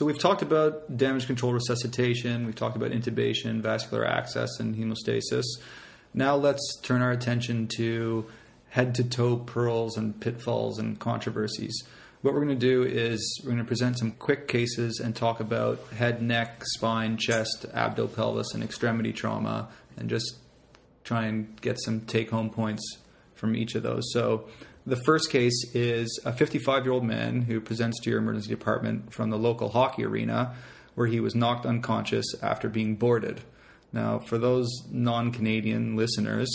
So we've talked about damage control resuscitation, we've talked about intubation, vascular access, and hemostasis. Now let's turn our attention to head-to-toe pearls and pitfalls and controversies. What we're going to do is we're going to present some quick cases and talk about head, neck, spine, chest, abdo, pelvis, and extremity trauma, and just try and get some take-home points from each of those. So the first case is a 55-year-old man who presents to your emergency department from the local hockey arena where he was knocked unconscious after being boarded. Now, for those non-Canadian listeners,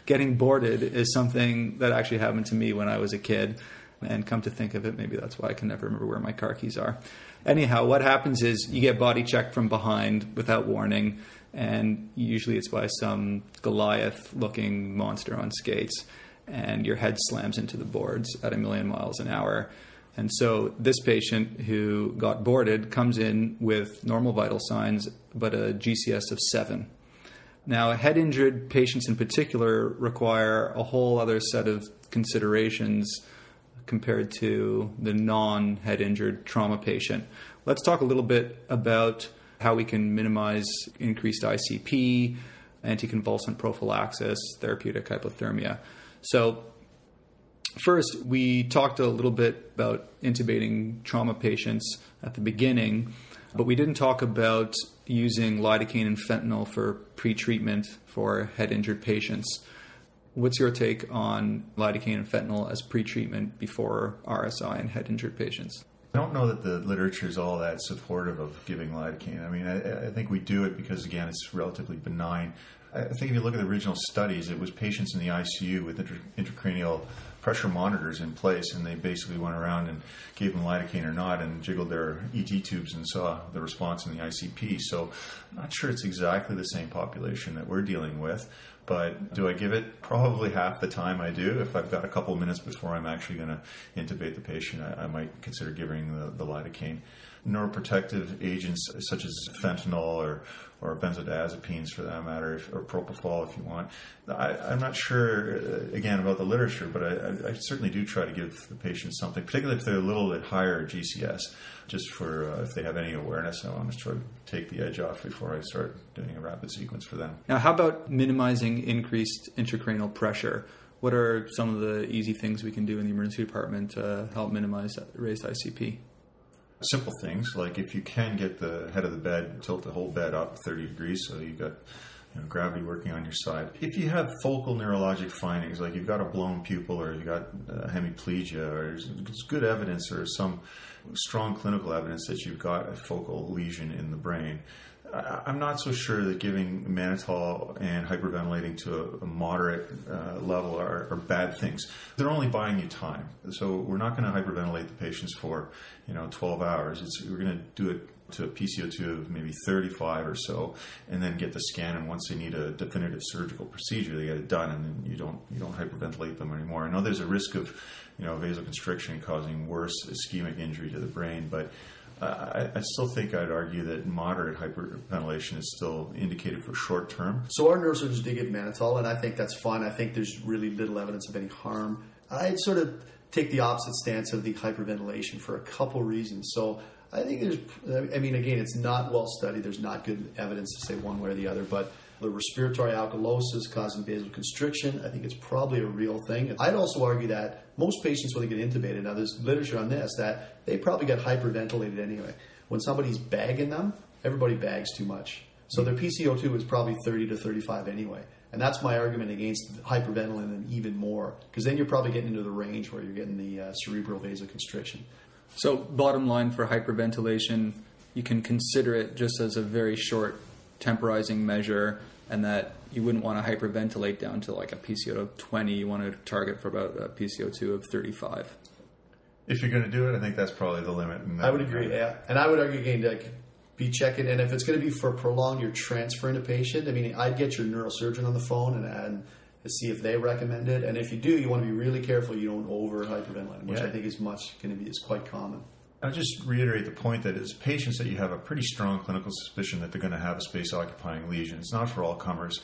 getting boarded is something that actually happened to me when I was a kid. And come to think of it, maybe that's why I can never remember where my car keys are. Anyhow, what happens is you get body checked from behind without warning, and usually it's by some Goliath-looking monster on skates, and your head slams into the boards at 1,000,000 miles an hour. And so this patient who got boarded comes in with normal vital signs, but a GCS of 7. Now, head-injured patients in particular require a whole other set of considerations compared to the non-head injured trauma patient. Let's talk a little bit about how we can minimize increased ICP, anticonvulsant prophylaxis, therapeutic hypothermia. So first, we talked a little bit about intubating trauma patients at the beginning, but we didn't talk about using lidocaine and fentanyl for pre-treatment for head-injured patients. What's your take on lidocaine and fentanyl as pre-treatment before RSI in head-injured patients? I don't know that the literature is all that supportive of giving lidocaine. I mean, I think we do it because, again, it's relatively benign. I think if you look at the original studies, it was patients in the ICU with intracranial pressure monitors in place, and they basically went around and gave them lidocaine or not and jiggled their ET tubes and saw the response in the ICP. So I'm not sure it's exactly the same population that we're dealing with. But do I give it? Probably half the time I do. If I've got a couple of minutes before I'm actually going to intubate the patient, I might consider giving the lidocaine. Neuroprotective agents such as fentanyl or benzodiazepines for that matter, or propofol if you want. I'm not sure, again, about the literature, but I certainly do try to give the patient something, particularly if they're a little bit higher GCS, just for if they have any awareness. I want to try to take the edge off before I start doing a rapid sequence for them. Now, how about minimizing increased intracranial pressure? What are some of the easy things we can do in the emergency department to help minimize raised ICP? Simple things, like if you can get the head of the bed, tilt the whole bed up 30 degrees so you've got gravity working on your side. If you have focal neurologic findings, like you've got a blown pupil or you've got hemiplegia, or there's good evidence or some strong clinical evidence that you've got a focal lesion in the brain, I'm not so sure that giving mannitol and hyperventilating to a moderate level are bad things. They're only buying you time. So we're not going to hyperventilate the patients for 12 hours. We're going to do it to a PCO2 of maybe 35 or so, and then get the scan. And once they need a definitive surgical procedure, they get it done, and then you don't hyperventilate them anymore. I know there's a risk of vasoconstriction causing worse ischemic injury to the brain, but I still think I'd argue that moderate hyperventilation is still indicated for short term. So our neurosurgeons do give mannitol, and I think that's fine. I think there's really little evidence of any harm. I'd sort of take the opposite stance of the hyperventilation for a couple reasons. So I think again, it's not well studied. There's not good evidence to say one way or the other, but the respiratory alkalosis causing vasoconstriction, I think it's probably a real thing. I'd also argue that most patients, when they get intubated, now there's literature on this, that they probably get hyperventilated anyway. When somebody's bagging them, everybody bags too much. So their PCO2 is probably 30 to 35 anyway. And that's my argument against hyperventilating them even more, because then you're probably getting into the range where you're getting the cerebral vasoconstriction. So bottom line for hyperventilation, you can consider it just as a very short temporizing measure, and that you wouldn't want to hyperventilate down to like a PCO2 of 20. You want to target for about a PCO2 of 35. If you're going to do it, I think that's probably the limit. I would agree, yeah. And I would argue again, like, be checking, and if it's going to be for prolonged, you're transferring a patient. I mean, I'd get your neurosurgeon on the phone and see if they recommend it. And if you do, you want to be really careful you don't over hyperventilate, which I think is quite common. I'll just reiterate the point that as patients that you have a pretty strong clinical suspicion that they're going to have a space-occupying lesion. It's not for all comers,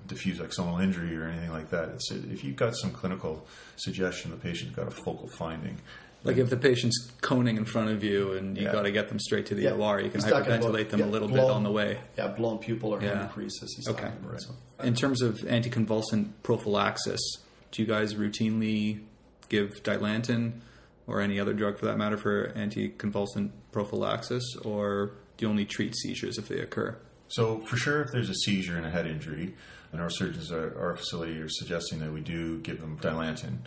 diffuse axonal injury or anything like that. If you've got some clinical suggestion the patient's got a focal finding, Like if the patient's coning in front of you and you got to get them straight to the OR, you can hyperventilate them a little bit on the way. Yeah, blown pupil or hemocresis. He's talking about. Right. So. In terms of anticonvulsant prophylaxis, do you guys routinely give Dilantin or any other drug for that matter for anticonvulsant prophylaxis, or do you only treat seizures if they occur? So for sure, if there's a seizure and a head injury, the neurosurgeons at our facility are suggesting that we do give them Dilantin.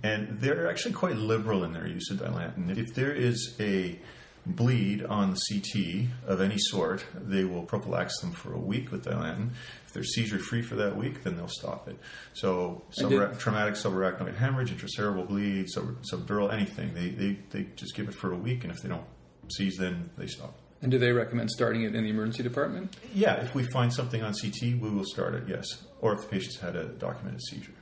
And they're actually quite liberal in their use of Dilantin. If there is a bleed on the CT of any sort, they will prophylax them for a week with Dilantin. If they're seizure-free for that week, then they'll stop it. So traumatic subarachnoid hemorrhage, intracerebral bleed, subdural, anything, they just give it for a week, and if they don't seize, then they stop. And do they recommend starting it in the emergency department? Yeah, if we find something on CT, we will start it, yes. Or if the patient's had a documented seizure.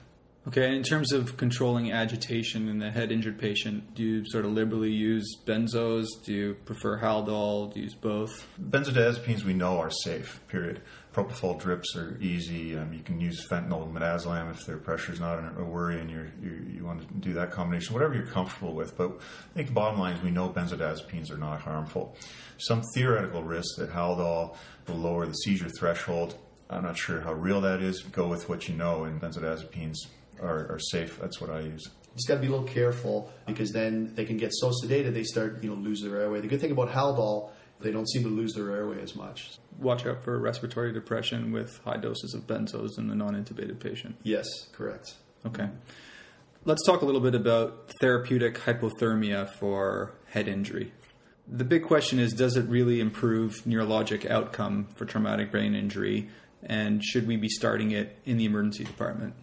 Okay, in terms of controlling agitation in a head-injured patient, do you sort of liberally use benzos? Do you prefer Haldol? Do you use both? Benzodiazepines we know are safe, period. Propofol drips are easy. You can use fentanyl and midazolam if their pressure is not a worry and you want to do that combination, whatever you're comfortable with. But I think the bottom line is we know benzodiazepines are not harmful. Some theoretical risk that Haldol will lower the seizure threshold. I'm not sure how real that is. Go with what you know, and benzodiazepines are safe. That's what I use. You just got to be a little careful because then they can get so sedated they start lose their airway. The good thing about Haldol, they don't seem to lose their airway as much. Watch out for respiratory depression with high doses of benzos in the non-intubated patient. Yes, correct. Okay. Let's talk a little bit about therapeutic hypothermia for head injury. The big question is, does it really improve neurologic outcome for traumatic brain injury, and should we be starting it in the emergency department?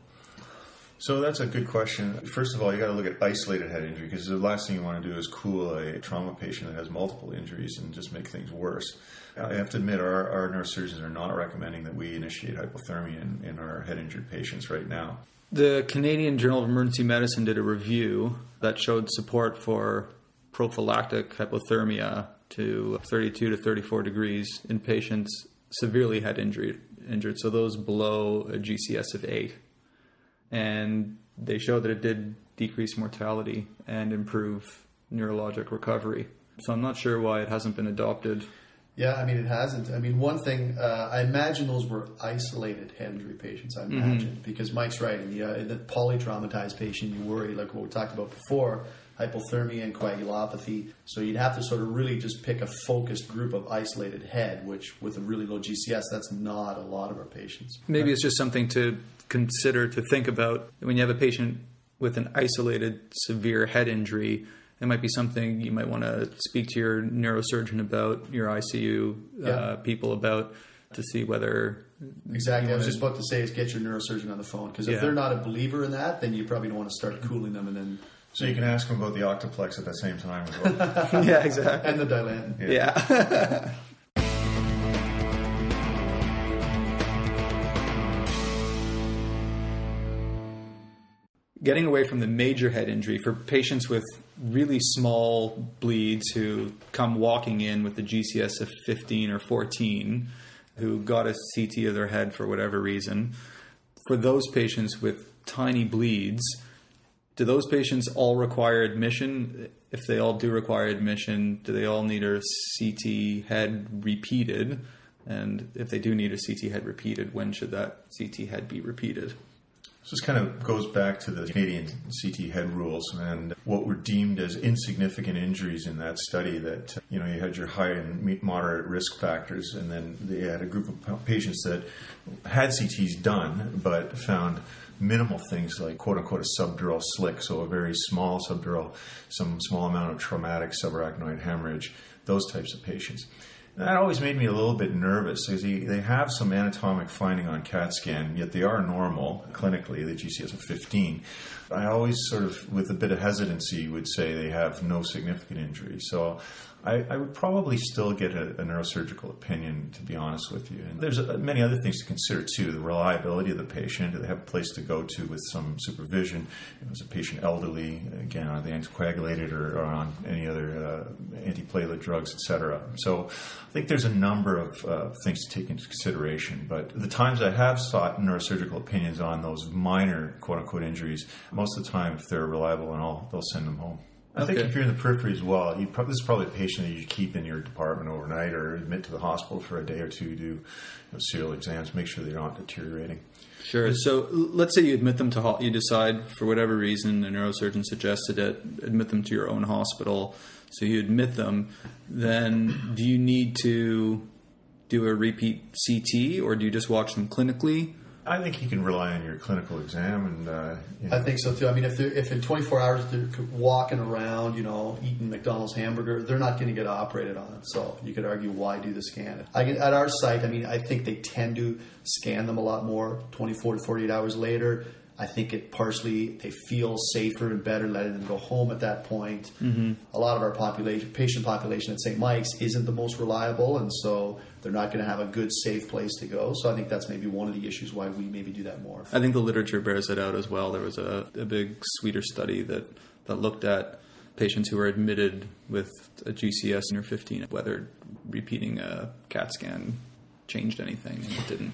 So that's a good question. First of all, you got to look at isolated head injury because the last thing you want to do is cool a trauma patient that has multiple injuries and just make things worse. I have to admit, our neurosurgeons are not recommending that we initiate hypothermia in our head injured patients right now. The Canadian Journal of Emergency Medicine did a review that showed support for prophylactic hypothermia to 32 to 34 degrees in patients severely head injured, so those below a GCS of 8. And they showed that it did decrease mortality and improve neurologic recovery. So I'm not sure why it hasn't been adopted. Yeah, I mean, it hasn't. I mean, one thing, I imagine those were isolated head injury patients, I imagine, because Mike's right. In the polytraumatized patient, you worry, like what we talked about before, hypothermia and coagulopathy. So you'd have to sort of really just pick a focused group of isolated head, which with a really low GCS, that's not a lot of our patients. Maybe it's just something to consider, to think about. When you have a patient with an isolated severe head injury, it might be something you might want to speak to your neurosurgeon about, your ICU people about, to see whether... Exactly. I was just about to say is get your neurosurgeon on the phone, because if they're not a believer in that, then you probably don't want to start cooling them and then... So you can ask them about the octoplex at the same time as well. Yeah, exactly. And the Dilantin. Yeah. Getting away from the major head injury, for patients with really small bleeds who come walking in with a GCS of 15 or 14, who got a CT of their head for whatever reason, for those patients with tiny bleeds, do those patients all require admission? If they all do require admission, do they all need a CT head repeated? And if they do need a CT head repeated, when should that CT head be repeated? So this kind of goes back to the Canadian CT head rules and what were deemed as insignificant injuries in that study, that you had your high and moderate risk factors, and then they had a group of patients that had CTs done but found minimal things like quote-unquote a subdural slick, so a very small subdural, some small amount of traumatic subarachnoid hemorrhage, those types of patients. And that always made me a little bit nervous because they have some anatomic finding on CAT scan, yet they are normal clinically, the GCS of 15. I always sort of, with a bit of hesitancy, would say they have no significant injury. So I would probably still get a neurosurgical opinion, to be honest with you. And there's many other things to consider, too. The reliability of the patient. Do they have a place to go to with some supervision? Is a patient elderly? Again, are they anticoagulated or on any other antiplatelet drugs, etc.? So I think there's a number of things to take into consideration. But the times I have sought neurosurgical opinions on those minor, quote-unquote, injuries, most of the time, if they're reliable and all, they'll send them home. I think if you're in the periphery as well, this is probably a patient that you keep in your department overnight or admit to the hospital for a day or two, do serial exams, make sure they're not deteriorating. Sure. So let's say you admit them to, you decide for whatever reason, a neurosurgeon suggested it, admit them to your own hospital. So you admit them, then do you need to do a repeat CT or do you just watch them clinically? I think you can rely on your clinical exam, and I think so too. I mean, if in 24 hours they're walking around, eating McDonald's hamburger, they're not going to get operated on. So you could argue, why do the scan? At our site, I think they tend to scan them a lot more 24 to 48 hours later. I think they feel safer and better letting them go home at that point. Mm-hmm. A lot of our patient population at St. Mike's isn't the most reliable, and so they're not going to have a good, safe place to go. So I think that's maybe one of the issues why we maybe do that more. I think the literature bears it out as well. There was a big Swedish study that looked at patients who were admitted with a GCS under 15, whether repeating a CAT scan changed anything, and it didn't.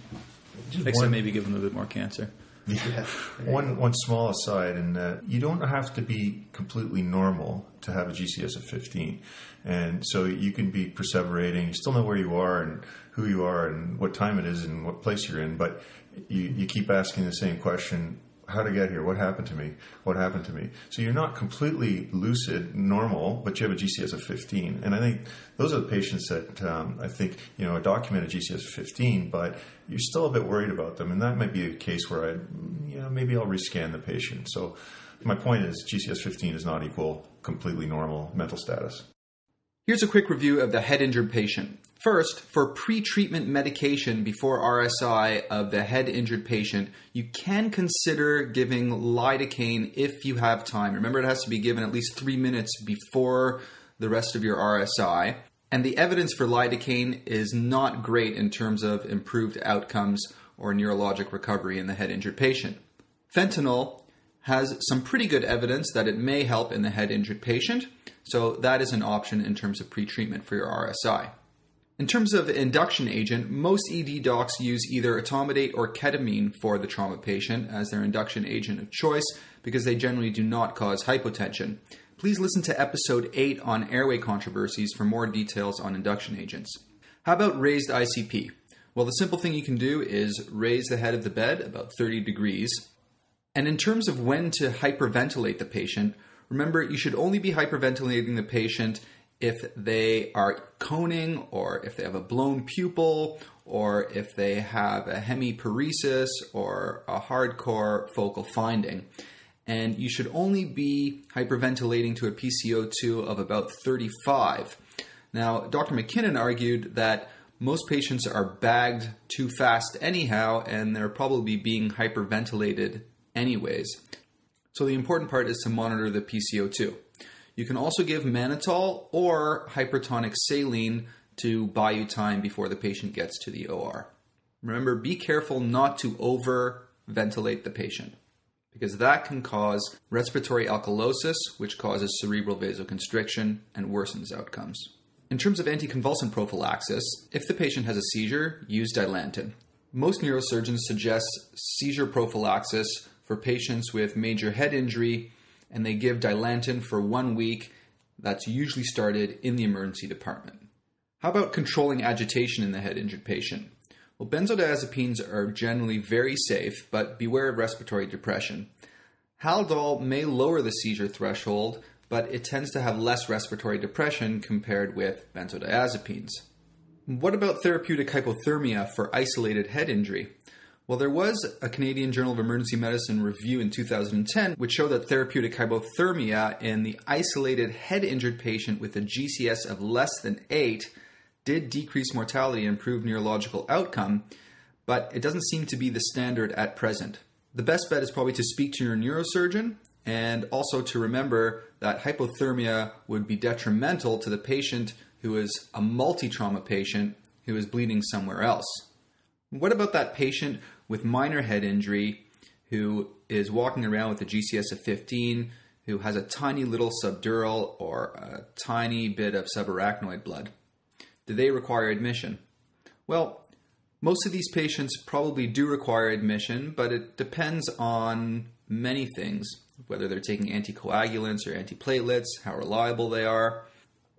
Except maybe give them a bit more cancer. Yeah. One small aside, and you don't have to be completely normal to have a GCS of 15. And so you can be perseverating, you still know where you are and who you are and what time it is and what place you're in, but you keep asking the same question, how to get here, what happened to me, what happened to me? So you're not completely lucid, normal, but you have a GCS of 15. And I think those are the patients that I think, a documented GCS of 15, but you're still a bit worried about them. And that might be a case where maybe I'll rescan the patient. So my point is GCS 15 does not equal completely normal mental status. Here's a quick review of the head injured patient. First, for pre-treatment medication before RSI of the head injured patient, you can consider giving lidocaine if you have time. Remember, it has to be given at least 3 minutes before the rest of your RSI. And the evidence for lidocaine is not great in terms of improved outcomes or neurologic recovery in the head injured patient. Fentanyl has some pretty good evidence that it may help in the head injured patient, so that is an option in terms of pre-treatment for your RSI. In terms of induction agent, most ED docs use either etomidate or ketamine for the trauma patient as their induction agent of choice because they generally do not cause hypotension. Please listen to episode 8 on airway controversies for more details on induction agents. How about raised ICP? Well, the simple thing you can do is raise the head of the bed about 30 degrees. And in terms of when to hyperventilate the patient, remember you should only be hyperventilating the patient if they are coning or if they have a blown pupil or if they have a hemiparesis or a hardcore focal finding. And you should only be hyperventilating to a PCO2 of about 35. Now, Dr. MacKinnon argued that most patients are bagged too fast anyhow, and they're probably being hyperventilated anyways. So the important part is to monitor the PCO2. You can also give mannitol or hypertonic saline to buy you time before the patient gets to the OR. Remember, be careful not to over-ventilate the patient because that can cause respiratory alkalosis, which causes cerebral vasoconstriction and worsens outcomes. In terms of anticonvulsant prophylaxis, if the patient has a seizure, use Dilantin. Most neurosurgeons suggest seizure prophylaxis for patients with major head injury, and they give Dilantin for 1 week. That's usually started in the emergency department. How about controlling agitation in the head injured patient? Well, benzodiazepines are generally very safe, but beware of respiratory depression. Haldol may lower the seizure threshold, but it tends to have less respiratory depression compared with benzodiazepines. What about therapeutic hypothermia for isolated head injury? Well, there was a Canadian Journal of Emergency Medicine review in 2010 which showed that therapeutic hypothermia in the isolated head injured patient with a GCS of less than 8 did decrease mortality and improve neurological outcome, but it doesn't seem to be the standard at present. The best bet is probably to speak to your neurosurgeon and also to remember that hypothermia would be detrimental to the patient who is a multi-trauma patient who is bleeding somewhere else. What about that patient with minor head injury who is walking around with a GCS of 15, who has a tiny little subdural or a tiny bit of subarachnoid blood? Do they require admission? Well, most of these patients probably do require admission, but it depends on many things. whether they're taking anticoagulants or antiplatelets, how reliable they are.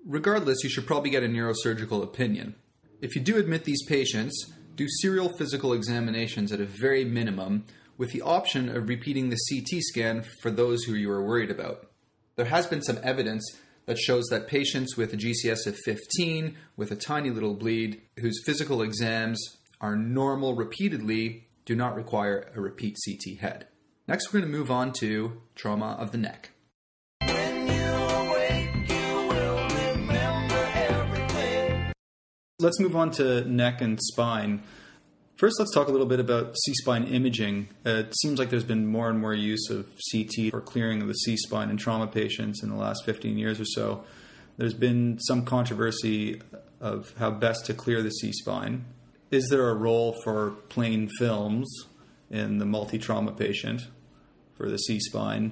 Regardless, you should probably get a neurosurgical opinion. If you do admit these patients, do serial physical examinations at a very minimum, with the option of repeating the CT scan for those who you are worried about. There has been some evidence that shows that patients with a GCS of 15, with a tiny little bleed, whose physical exams are normal repeatedly, do not require a repeat CT head. Next, we're going to move on to trauma of the neck. When you awake, you will remember everything. Let's move on to neck and spine. First, let's talk a little bit about C-spine imaging. It seems like there's been more and more use of CT for clearing of the C-spine in trauma patients in the last 15 years or so. There's been some controversy of how best to clear the C-spine. Is there a role for plain films in the multi-trauma patient for the C-spine?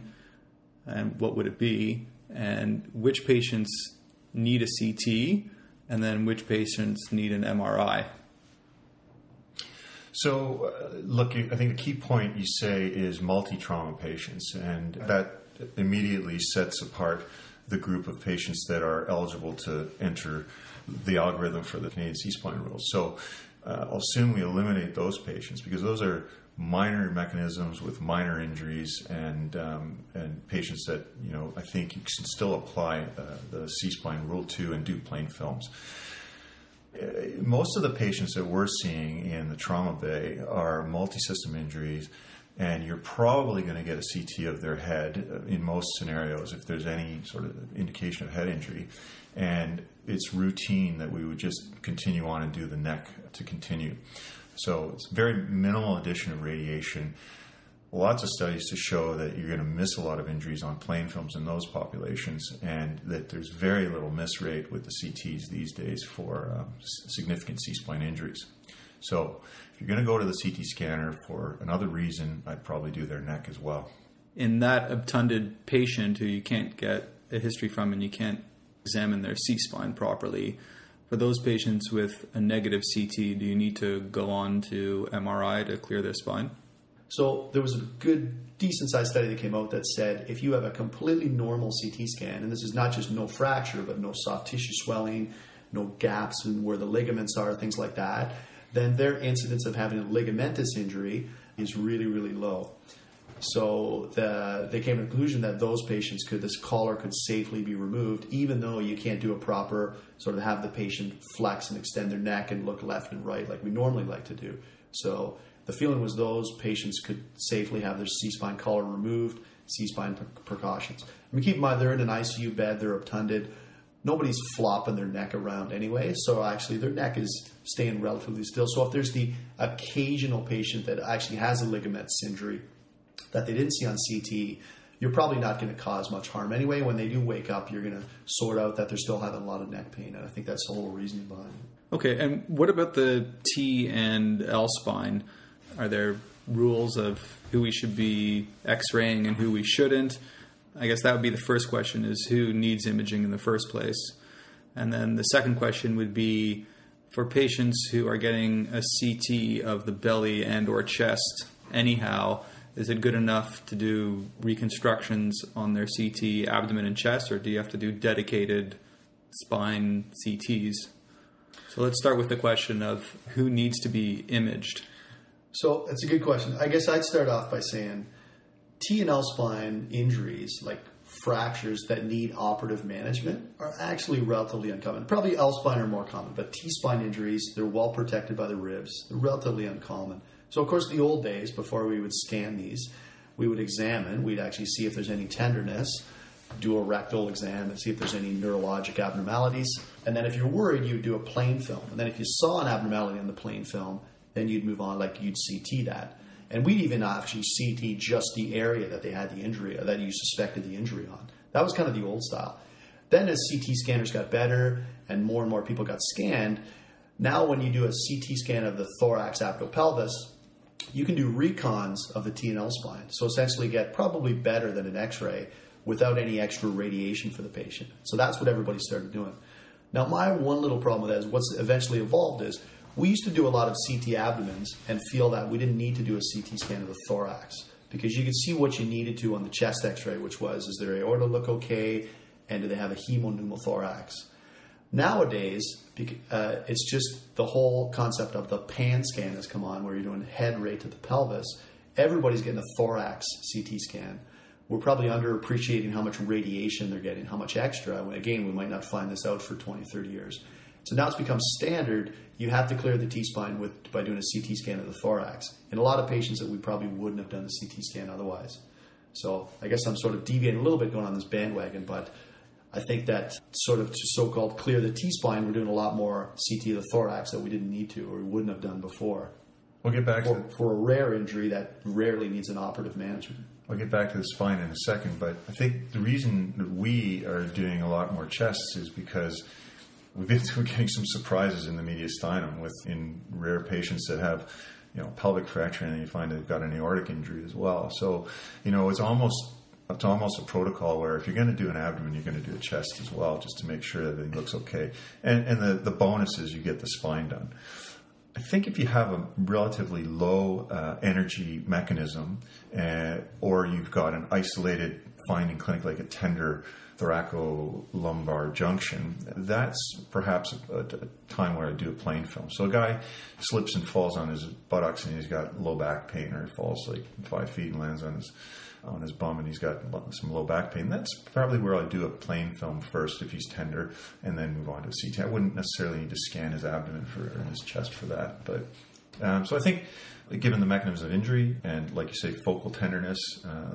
And what would it be? And which patients need a CT? And then which patients need an MRI? So, look, I think the key point you say is multi-trauma patients, and that immediately sets apart the group of patients that are eligible to enter the algorithm for the Canadian C-spine rules. So, I'll assume we eliminate those patients because those are minor mechanisms with minor injuries and patients that, I think you can still apply the C-spine rule to and do plain films. Most of the patients that we're seeing in the trauma bay are multi-system injuries, and you're probably going to get a CT of their head in most scenarios if there's any sort of indication of head injury. And it's routine that we would just continue on and do the neck to continue. So it's very minimal addition of radiation. Lots of studies to show that you're going to miss a lot of injuries on plain films in those populations, and that there's very little miss rate with the CTs these days for significant C-spine injuries. So if you're going to go to the CT scanner for another reason, I'd probably do their neck as well. In that obtunded patient who you can't get a history from and you can't examine their C-spine properly, for those patients with a negative CT, do you need to go on to MRI to clear their spine? So there was a good, decent-sized study that came out that said if you have a completely normal CT scan, and this is not just no fracture, but no soft tissue swelling, no gaps in where the ligaments are, things like that, then their incidence of having a ligamentous injury is really, really low. So they came to the conclusion that those patients this collar could safely be removed, even though you can't do a proper sort of have the patient flex and extend their neck and look left and right like we normally like to do. So the feeling was those patients could safely have their C-spine collar removed, C-spine precautions. I mean, keep in mind, they're in an ICU bed, they're obtunded. Nobody's flopping their neck around anyway, so actually their neck is staying relatively still. So if there's the occasional patient that actually has a ligamentous injury that they didn't see on CT, you're probably not going to cause much harm anyway. When they do wake up, you're going to sort out that they're still having a lot of neck pain, and I think that's the whole reasoning behind it. Okay, and what about the T and L spine? Are there rules of who we should be x-raying and who we shouldn't? I guess that would be the first question, is who needs imaging in the first place? And then the second question would be for patients who are getting a CT of the belly and or chest anyhow, is it good enough to do reconstructions on their CT abdomen and chest, or do you have to do dedicated spine CTs? So let's start with the question of who needs to be imaged. So it's a good question. I guess I'd start off by saying T and L spine injuries, like fractures that need operative management, are actually relatively uncommon. Probably L spine are more common, but T spine injuries, they're well protected by the ribs. They're relatively uncommon. So of course, the old days, before we would scan these, we would examine. We'd actually see if there's any tenderness, do a rectal exam and see if there's any neurologic abnormalities. And then if you're worried, you would do a plain film. And then if you saw an abnormality on the plain film, then you'd move on, like you'd CT that. And we'd even actually CT just the area that they had the injury, or that you suspected the injury on. That was kind of the old style. Then as CT scanners got better and more people got scanned, now when you do a CT scan of the thorax, abdo-pelvis, you can do recons of the T and L spine. So essentially get probably better than an x-ray without any extra radiation for the patient. So that's what everybody started doing. Now my one little problem with that is what's eventually evolved is we used to do a lot of CT abdomens and feel that we didn't need to do a CT scan of the thorax. because you could see what you needed to on the chest x-ray, which was, is their aorta look okay, and do they have a hemopneumothorax? Nowadays, it's just the whole concept of the pan scan has come on, where you're doing head right to the pelvis. Everybody's getting a thorax CT scan. We're probably underappreciating how much radiation they're getting, how much extra. Again, we might not find this out for 20, 30 years. So now it's become standard. You have to clear the T-spine by doing a CT scan of the thorax. In a lot of patients that we probably wouldn't have done the CT scan otherwise. So I guess I'm sort of deviating a little bit going on this bandwagon, but I think that sort of so-called clear the T-spine, we're doing a lot more CT of the thorax that we didn't need to or we wouldn't have done before. We'll get back for a rare injury that rarely needs an operative management. I'll get back to the spine in a second, but I think the reason that we are doing a lot more chests is because we're getting some surprises in the mediastinum in rare patients that have, pelvic fracture, and then you find they've got an aortic injury as well. So, it's almost a protocol where if you're going to do an abdomen, you're going to do a chest as well, just to make sure that everything looks okay. And the bonus is you get the spine done. I think if you have a relatively low energy mechanism, or you've got an isolated finding clinic like a tender thoracolumbar junction, that's perhaps a time where I do a plain film. So a guy slips and falls on his buttocks and he's got low back pain, or he falls like 5 feet and lands on his bum and he's got some low back pain. That's probably where I do a plain film first if he's tender, and then move on to a CT. I wouldn't necessarily need to scan his abdomen or his chest for that. But so I think, given the mechanisms of injury and, like you say, focal tenderness,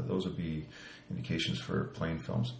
those would be indications for plain films.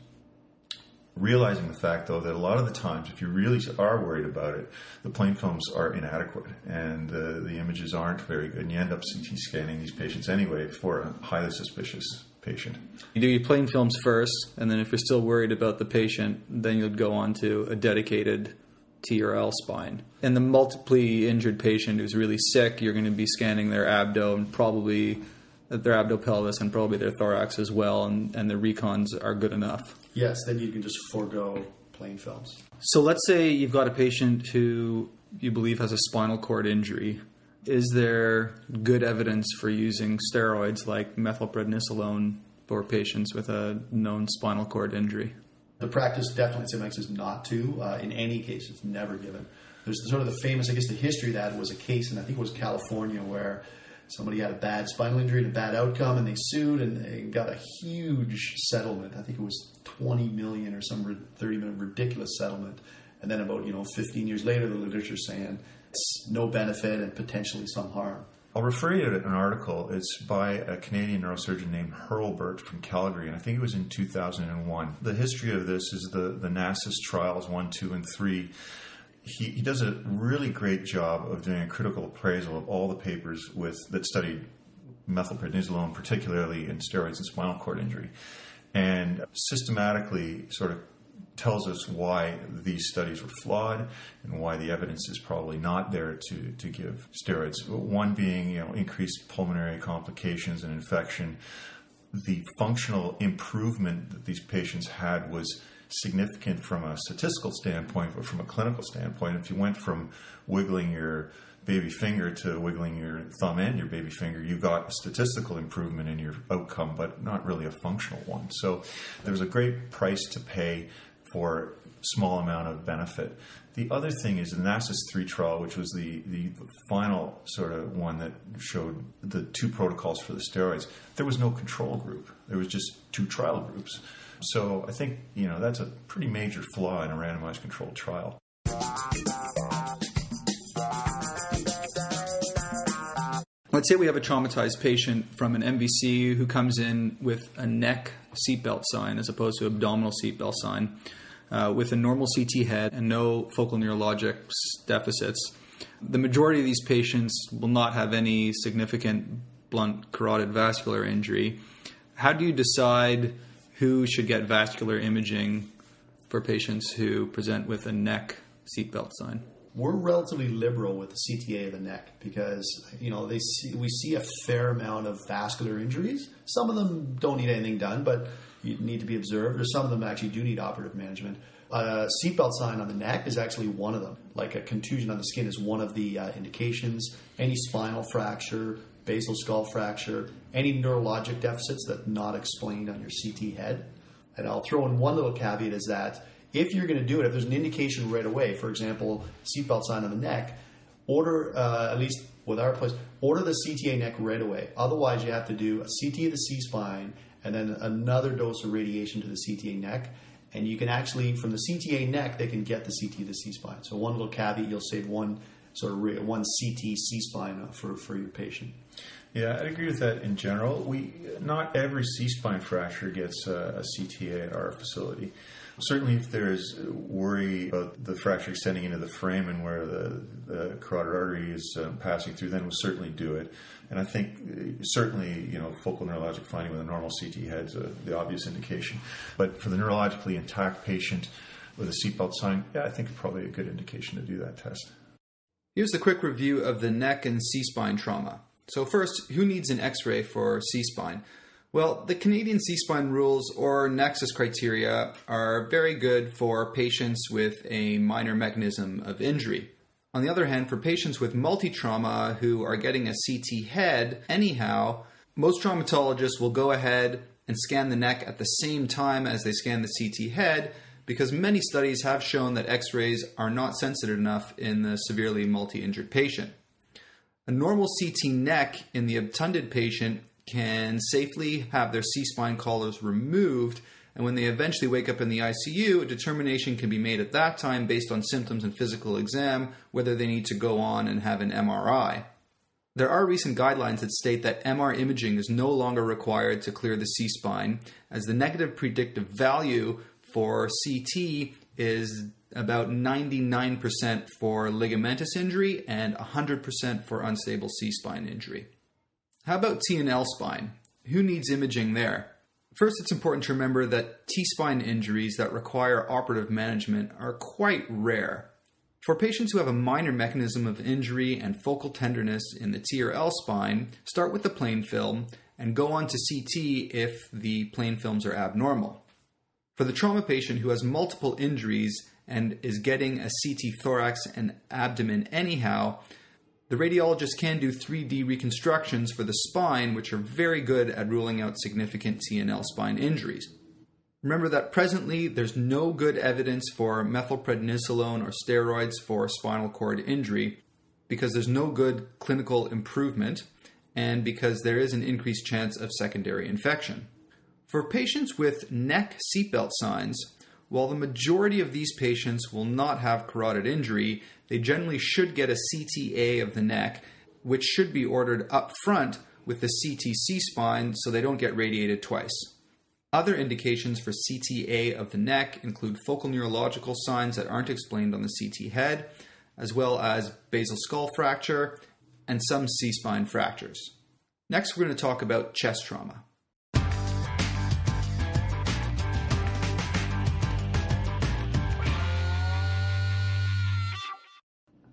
Realizing the fact, though, that a lot of the times, if you really are worried about it, the plain films are inadequate and the images aren't very good, and you end up CT scanning these patients anyway for a highly suspicious patient. You do your plain films first, and then if you're still worried about the patient, then you'd go on to a dedicated T or L spine. And the multiply injured patient who's really sick, you're going to be scanning their abdo and probably their abdo-pelvis and probably their thorax as well, and the recons are good enough. Yes, then you can just forego plain films. So let's say you've got a patient who you believe has a spinal cord injury. Is there good evidence for using steroids like methylprednisolone for patients with a known spinal cord injury? The practice definitely is not to. In any case, it's never given. There's sort of the famous, the history of that was a case, and I think it was California, where somebody had a bad spinal injury and a bad outcome, and they sued and they got a huge settlement. I think it was $20 million or some $30 million, ridiculous settlement. And then about 15 years later, the literature saying it's no benefit and potentially some harm. I'll refer you to an article. It's by a Canadian neurosurgeon named Hurlburt from Calgary, and I think it was in 2001. The history of this is the NASA's trials 1, 2, and 3. He does a really great job of doing a critical appraisal of all the papers that studied methylprednisolone, particularly in steroids and spinal cord injury, and systematically sort of tells us why these studies were flawed and why the evidence is probably not there to give steroids. One being, increased pulmonary complications and infection. The functional improvement that these patients had was significant from a statistical standpoint, but from a clinical standpoint, if you went from wiggling your baby finger to wiggling your thumb and your baby finger, you got a statistical improvement in your outcome, but not really a functional one. So there was a great price to pay for small amount of benefit. The other thing is the NASA's 3 trial, which was the final sort of one that showed the 2 protocols for the steroids. There was no control group. There was just 2 trial groups. So I think, that's a pretty major flaw in a randomized controlled trial. Let's say we have a traumatized patient from an MVC who comes in with a neck seatbelt sign as opposed to abdominal seatbelt sign, with a normal CT head and no focal neurologic deficits. The majority of these patients will not have any significant blunt carotid vascular injury. How do you decide who should get vascular imaging for patients who present with a neck seatbelt sign? We're relatively liberal with the CTA of the neck because, we see a fair amount of vascular injuries. Some of them don't need anything done, but you need to be observed. Or some of them actually do need operative management. A seatbelt sign on the neck is actually one of them. Like a contusion on the skin is one of the indications. Any spinal fracture, basal skull fracture, any neurologic deficits that not explained on your CT head. And I'll throw in one little caveat is that if you're going to do it, if there's an indication right away, for example, seatbelt sign on the neck, order, at least with our place, order the CTA neck right away. Otherwise, you have to do a CT of the C-spine and then another dose of radiation to the CTA neck. And you can actually, from the CTA neck, they can get the CT of the C-spine. So one little caveat, you'll save one one CT C-spine for your patient. Yeah, I'd agree with that in general. Not every C-spine fracture gets a CTA at our facility. Certainly if there's worry about the fracture extending into the foramen where the carotid artery is passing through, then we'll certainly do it. And I think certainly, focal neurologic finding with a normal CT head is the obvious indication. But for the neurologically intact patient with a seatbelt sign, yeah, I think it's probably a good indication to do that test. Here's a quick review of the neck and C-spine trauma. So first, who needs an X-ray for C-spine? Well, the Canadian C-spine rules or nexus criteria are very good for patients with a minor mechanism of injury. On the other hand, for patients with multi-trauma who are getting a CT head anyhow, most traumatologists will go ahead and scan the neck at the same time as they scan the CT head because many studies have shown that X-rays are not sensitive enough in the severely multi-injured patient. A normal CT neck in the obtunded patient can safely have their C-spine collars removed, and when they eventually wake up in the ICU, a determination can be made at that time based on symptoms and physical exam whether they need to go on and have an MRI. There are recent guidelines that state that MR imaging is no longer required to clear the C-spine, as the negative predictive value for CT is about 99% for ligamentous injury and 100% for unstable C-spine injury. How about T and L spine? Who needs imaging there? First, it's important to remember that T-spine injuries that require operative management are quite rare. For patients who have a minor mechanism of injury and focal tenderness in the T or L spine, start with the plain film and go on to CT if the plain films are abnormal. For the trauma patient who has multiple injuries and is getting a CT thorax and abdomen anyhow, the radiologist can do 3D reconstructions for the spine, which are very good at ruling out significant T and L spine injuries. Remember that presently there's no good evidence for methylprednisolone or steroids for spinal cord injury because there's no good clinical improvement and because there is an increased chance of secondary infection. For patients with neck seatbelt signs, while the majority of these patients will not have carotid injury, they generally should get a CTA of the neck, which should be ordered up front with the CTC spine so they don't get radiated twice. Other indications for CTA of the neck include focal neurological signs that aren't explained on the CT head, as well as basal skull fracture and some C-spine fractures. Next, we're going to talk about chest trauma.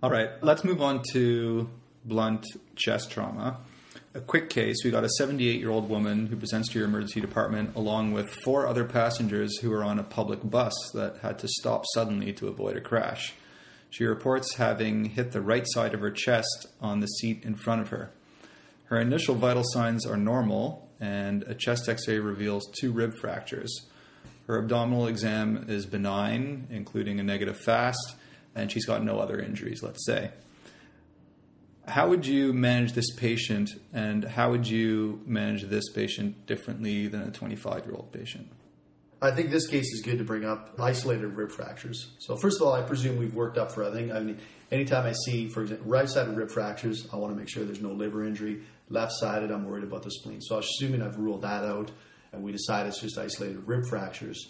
All right, let's move on to blunt chest trauma. A quick case, we got a 78-year-old woman who presents to your emergency department along with 4 other passengers who were on a public bus that had to stop suddenly to avoid a crash. She reports having hit the right side of her chest on the seat in front of her. Her initial vital signs are normal, and a chest x-ray reveals 2 rib fractures. Her abdominal exam is benign, including a negative fast, and she's got no other injuries, let's say. How would you manage this patient, and how would you manage this patient differently than a 25-year-old patient? I think this case is good to bring up isolated rib fractures. So first of all, I presume we've worked up for everything. I mean, anytime I see, for example, right-sided rib fractures, I want to make sure there's no liver injury. Left-sided, I'm worried about the spleen. So assuming I've ruled that out, and we decide it's just isolated rib fractures.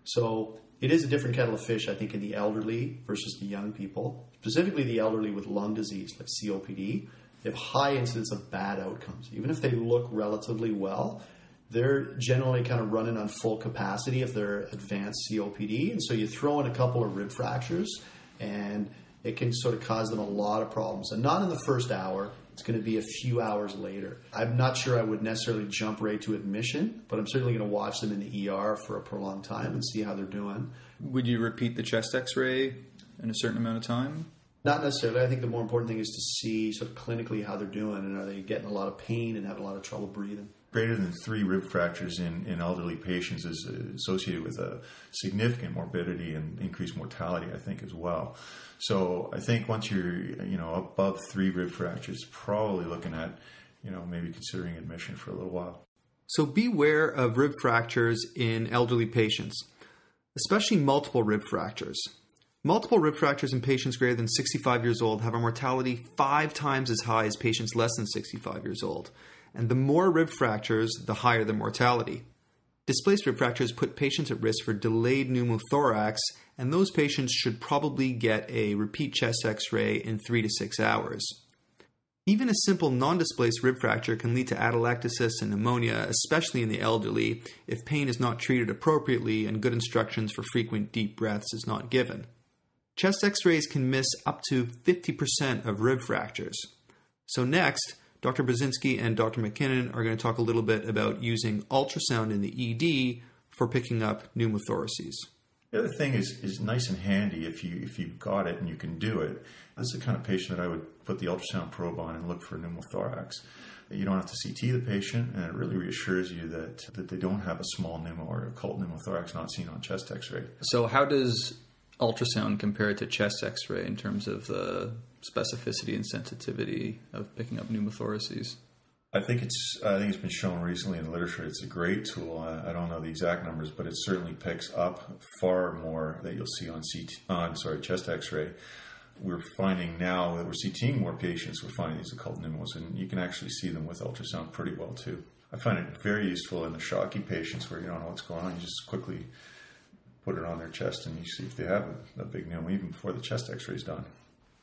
So it is a different kettle of fish, I think, in the elderly versus the young people. Specifically the elderly with lung disease like COPD. They have high incidence of bad outcomes. Even if they look relatively well, they're generally kind of running on full capacity if they're advanced COPD. And so you throw in a couple of rib fractures and it can sort of cause them a lot of problems. And not in the first hour. It's going to be a few hours later. I'm not sure I would necessarily jump right to admission, but I'm certainly going to watch them in the ER for a prolonged time and see how they're doing. Would you repeat the chest x-ray in a certain amount of time? Not necessarily. I think the more important thing is to see sort of clinically how they're doing, and are they getting a lot of pain and having a lot of trouble breathing. Greater than 3 rib fractures in elderly patients is associated with a significant morbidity and increased mortality, I think, as well. So I think once you're, above 3 rib fractures, probably looking at, maybe considering admission for a little while. So beware of rib fractures in elderly patients, especially multiple rib fractures. Multiple rib fractures in patients greater than 65 years old have a mortality 5 times as high as patients less than 65 years old. And the more rib fractures, the higher the mortality. Displaced rib fractures put patients at risk for delayed pneumothorax, and those patients should probably get a repeat chest x-ray in 3 to 6 hours. Even a simple non-displaced rib fracture can lead to atelectasis and pneumonia, especially in the elderly, if pain is not treated appropriately and good instructions for frequent deep breaths is not given. Chest x-rays can miss up to 50% of rib fractures. So next, Dr. Brzozowski and Dr. MacKinnon are going to talk a little bit about using ultrasound in the ED for picking up pneumothoraces. The other thing is nice and handy if you've got it and you can do it. This is the kind of patient that I would put the ultrasound probe on and look for pneumothorax. You don't have to CT the patient, and it really reassures you that they don't have a small pneumo or occult pneumothorax not seen on chest x-ray. So how does ultrasound compare to chest x-ray in terms of the specificity and sensitivity of picking up pneumothoraces? I think it's been shown recently in the literature. It's a great tool. I don't know the exact numbers, but it certainly picks up far more that you'll see on chest x-ray. We're finding now that we're CTing more patients, we're finding these occult pneumos, and you can actually see them with ultrasound pretty well too. I find it very useful in the shocky patients where you don't know what's going on. You just quickly put it on their chest and you see if they have a big pneumo even before the chest x-ray is done.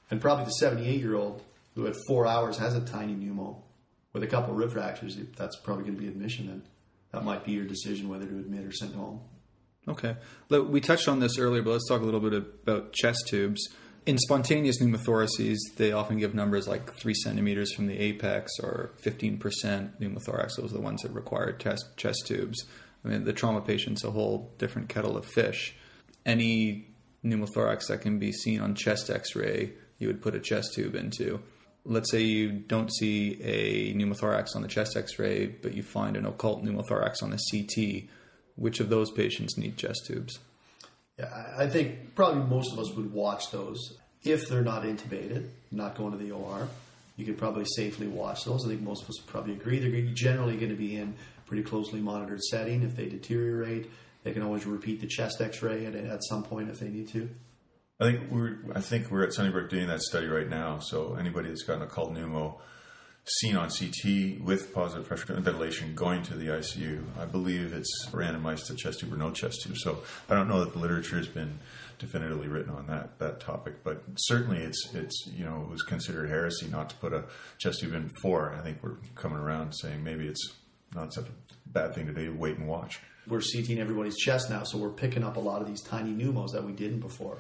And probably the 78-year-old who at 4 hours has a tiny pneumo with a couple of rib fractures, that's probably going to be admission, and that might be your decision whether to admit or send home. Okay. We touched on this earlier, but let's talk a little bit about chest tubes. In spontaneous pneumothoraces, they often give numbers like 3 centimeters from the apex or 15% pneumothorax. Those are the ones that require chest tubes. I mean, the trauma patient's a whole different kettle of fish. Any pneumothorax that can be seen on chest x-ray, you would put a chest tube into. Let's say you don't see a pneumothorax on the chest x-ray, but you find an occult pneumothorax on the CT. Which of those patients need chest tubes? Yeah, I think probably most of us would watch those. If they're not intubated, not going to the OR, you could probably safely watch those. I think most of us would probably agree. They're generally going to be in a pretty closely monitored setting. If they deteriorate, they can always repeat the chest x-ray at some point if they need to. I think we're at Sunnybrook doing that study right now. So anybody that's got an occult pneumo seen on CT with positive pressure ventilation going to the ICU, I believe it's randomized to chest tube or no chest tube. So I don't know that the literature has been definitively written on that topic, but certainly it was considered heresy not to put a chest tube in before. I think we're coming around saying maybe it's not such a bad thing to do. Wait and watch. We're CTing everybody's chest now, so we're picking up a lot of these tiny pneumos that we didn't before.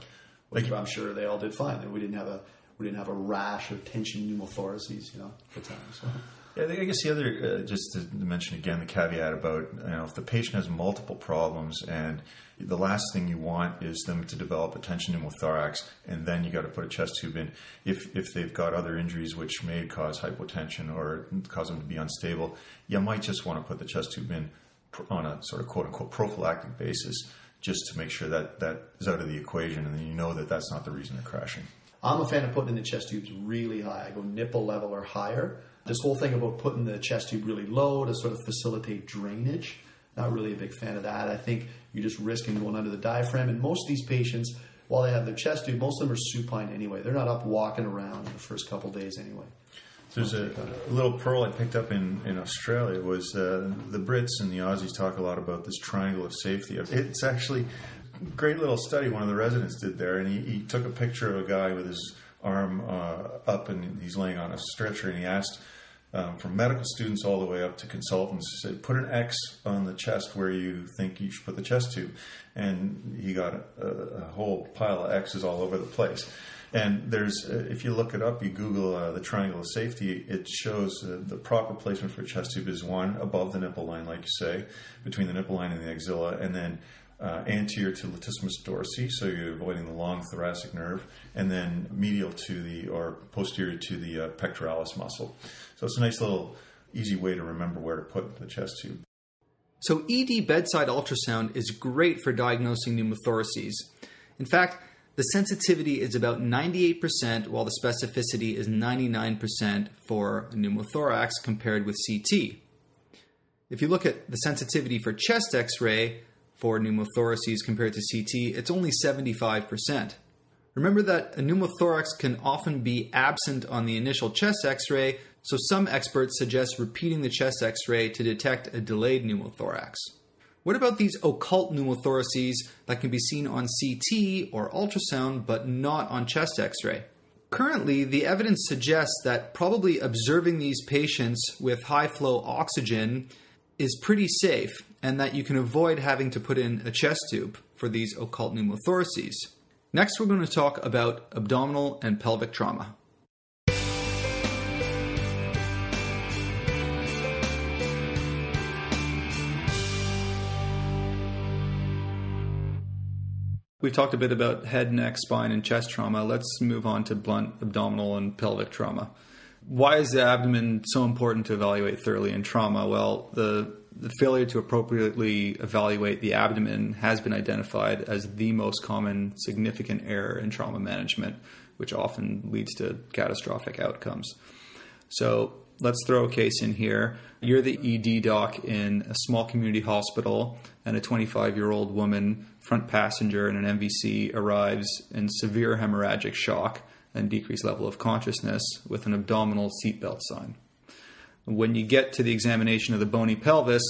Which I'm sure they all did fine. We didn't have a rash of tension pneumothoraces, at the time. So. Yeah, I guess the other, just to mention again, the caveat about if the patient has multiple problems and the last thing you want is them to develop a tension pneumothorax, and then you got to put a chest tube in. If they've got other injuries which may cause hypotension or cause them to be unstable, you might just want to put the chest tube in on a sort of quote unquote prophylactic basis, just to make sure that is out of the equation, and then you know that that's not the reason they're crashing. I'm a fan of putting in the chest tubes really high. I go nipple level or higher. This whole thing about putting the chest tube really low to sort of facilitate drainage, not really a big fan of that. I think you're just risking going under the diaphragm. And most of these patients, while they have their chest tube, most of them are supine anyway. They're not up walking around in the first couple of days anyway. There's a little pearl I picked up in Australia was the Brits and the Aussies talk a lot about this triangle of safety. It's actually a great little study one of the residents did there, and he took a picture of a guy with his arm up and he's laying on a stretcher, and he asked from medical students all the way up to consultants, he said, put an X on the chest where you think you should put the chest tube. And he got a whole pile of X's all over the place. And there's, if you look it up, you Google the triangle of safety, it shows the proper placement for a chest tube is one, above the nipple line, like you say, between the nipple line and the axilla, and then anterior to latissimus dorsi, so you're avoiding the long thoracic nerve, and then medial to the, or posterior to the pectoralis muscle. So it's a nice little easy way to remember where to put the chest tube. So ED bedside ultrasound is great for diagnosing pneumothoraces. In fact, the sensitivity is about 98%, while the specificity is 99% for pneumothorax compared with CT. If you look at the sensitivity for chest X-ray for pneumothoraces compared to CT, it's only 75%. Remember that a pneumothorax can often be absent on the initial chest X-ray, so some experts suggest repeating the chest X-ray to detect a delayed pneumothorax. What about these occult pneumothoraces that can be seen on CT or ultrasound but not on chest X-ray? Currently, the evidence suggests that probably observing these patients with high-flow oxygen is pretty safe and that you can avoid having to put in a chest tube for these occult pneumothoraces. Next, we're going to talk about abdominal and pelvic trauma. We've talked a bit about head, neck, spine, and chest trauma. Let's move on to blunt abdominal and pelvic trauma. Why is the abdomen so important to evaluate thoroughly in trauma? Well, the failure to appropriately evaluate the abdomen has been identified as the most common significant error in trauma management, which often leads to catastrophic outcomes. So let's throw a case in here. You're the ED doc in a small community hospital, and a 25-year-old woman, front passenger in an MVC, arrives in severe hemorrhagic shock and decreased level of consciousness with an abdominal seatbelt sign. When you get to the examination of the bony pelvis,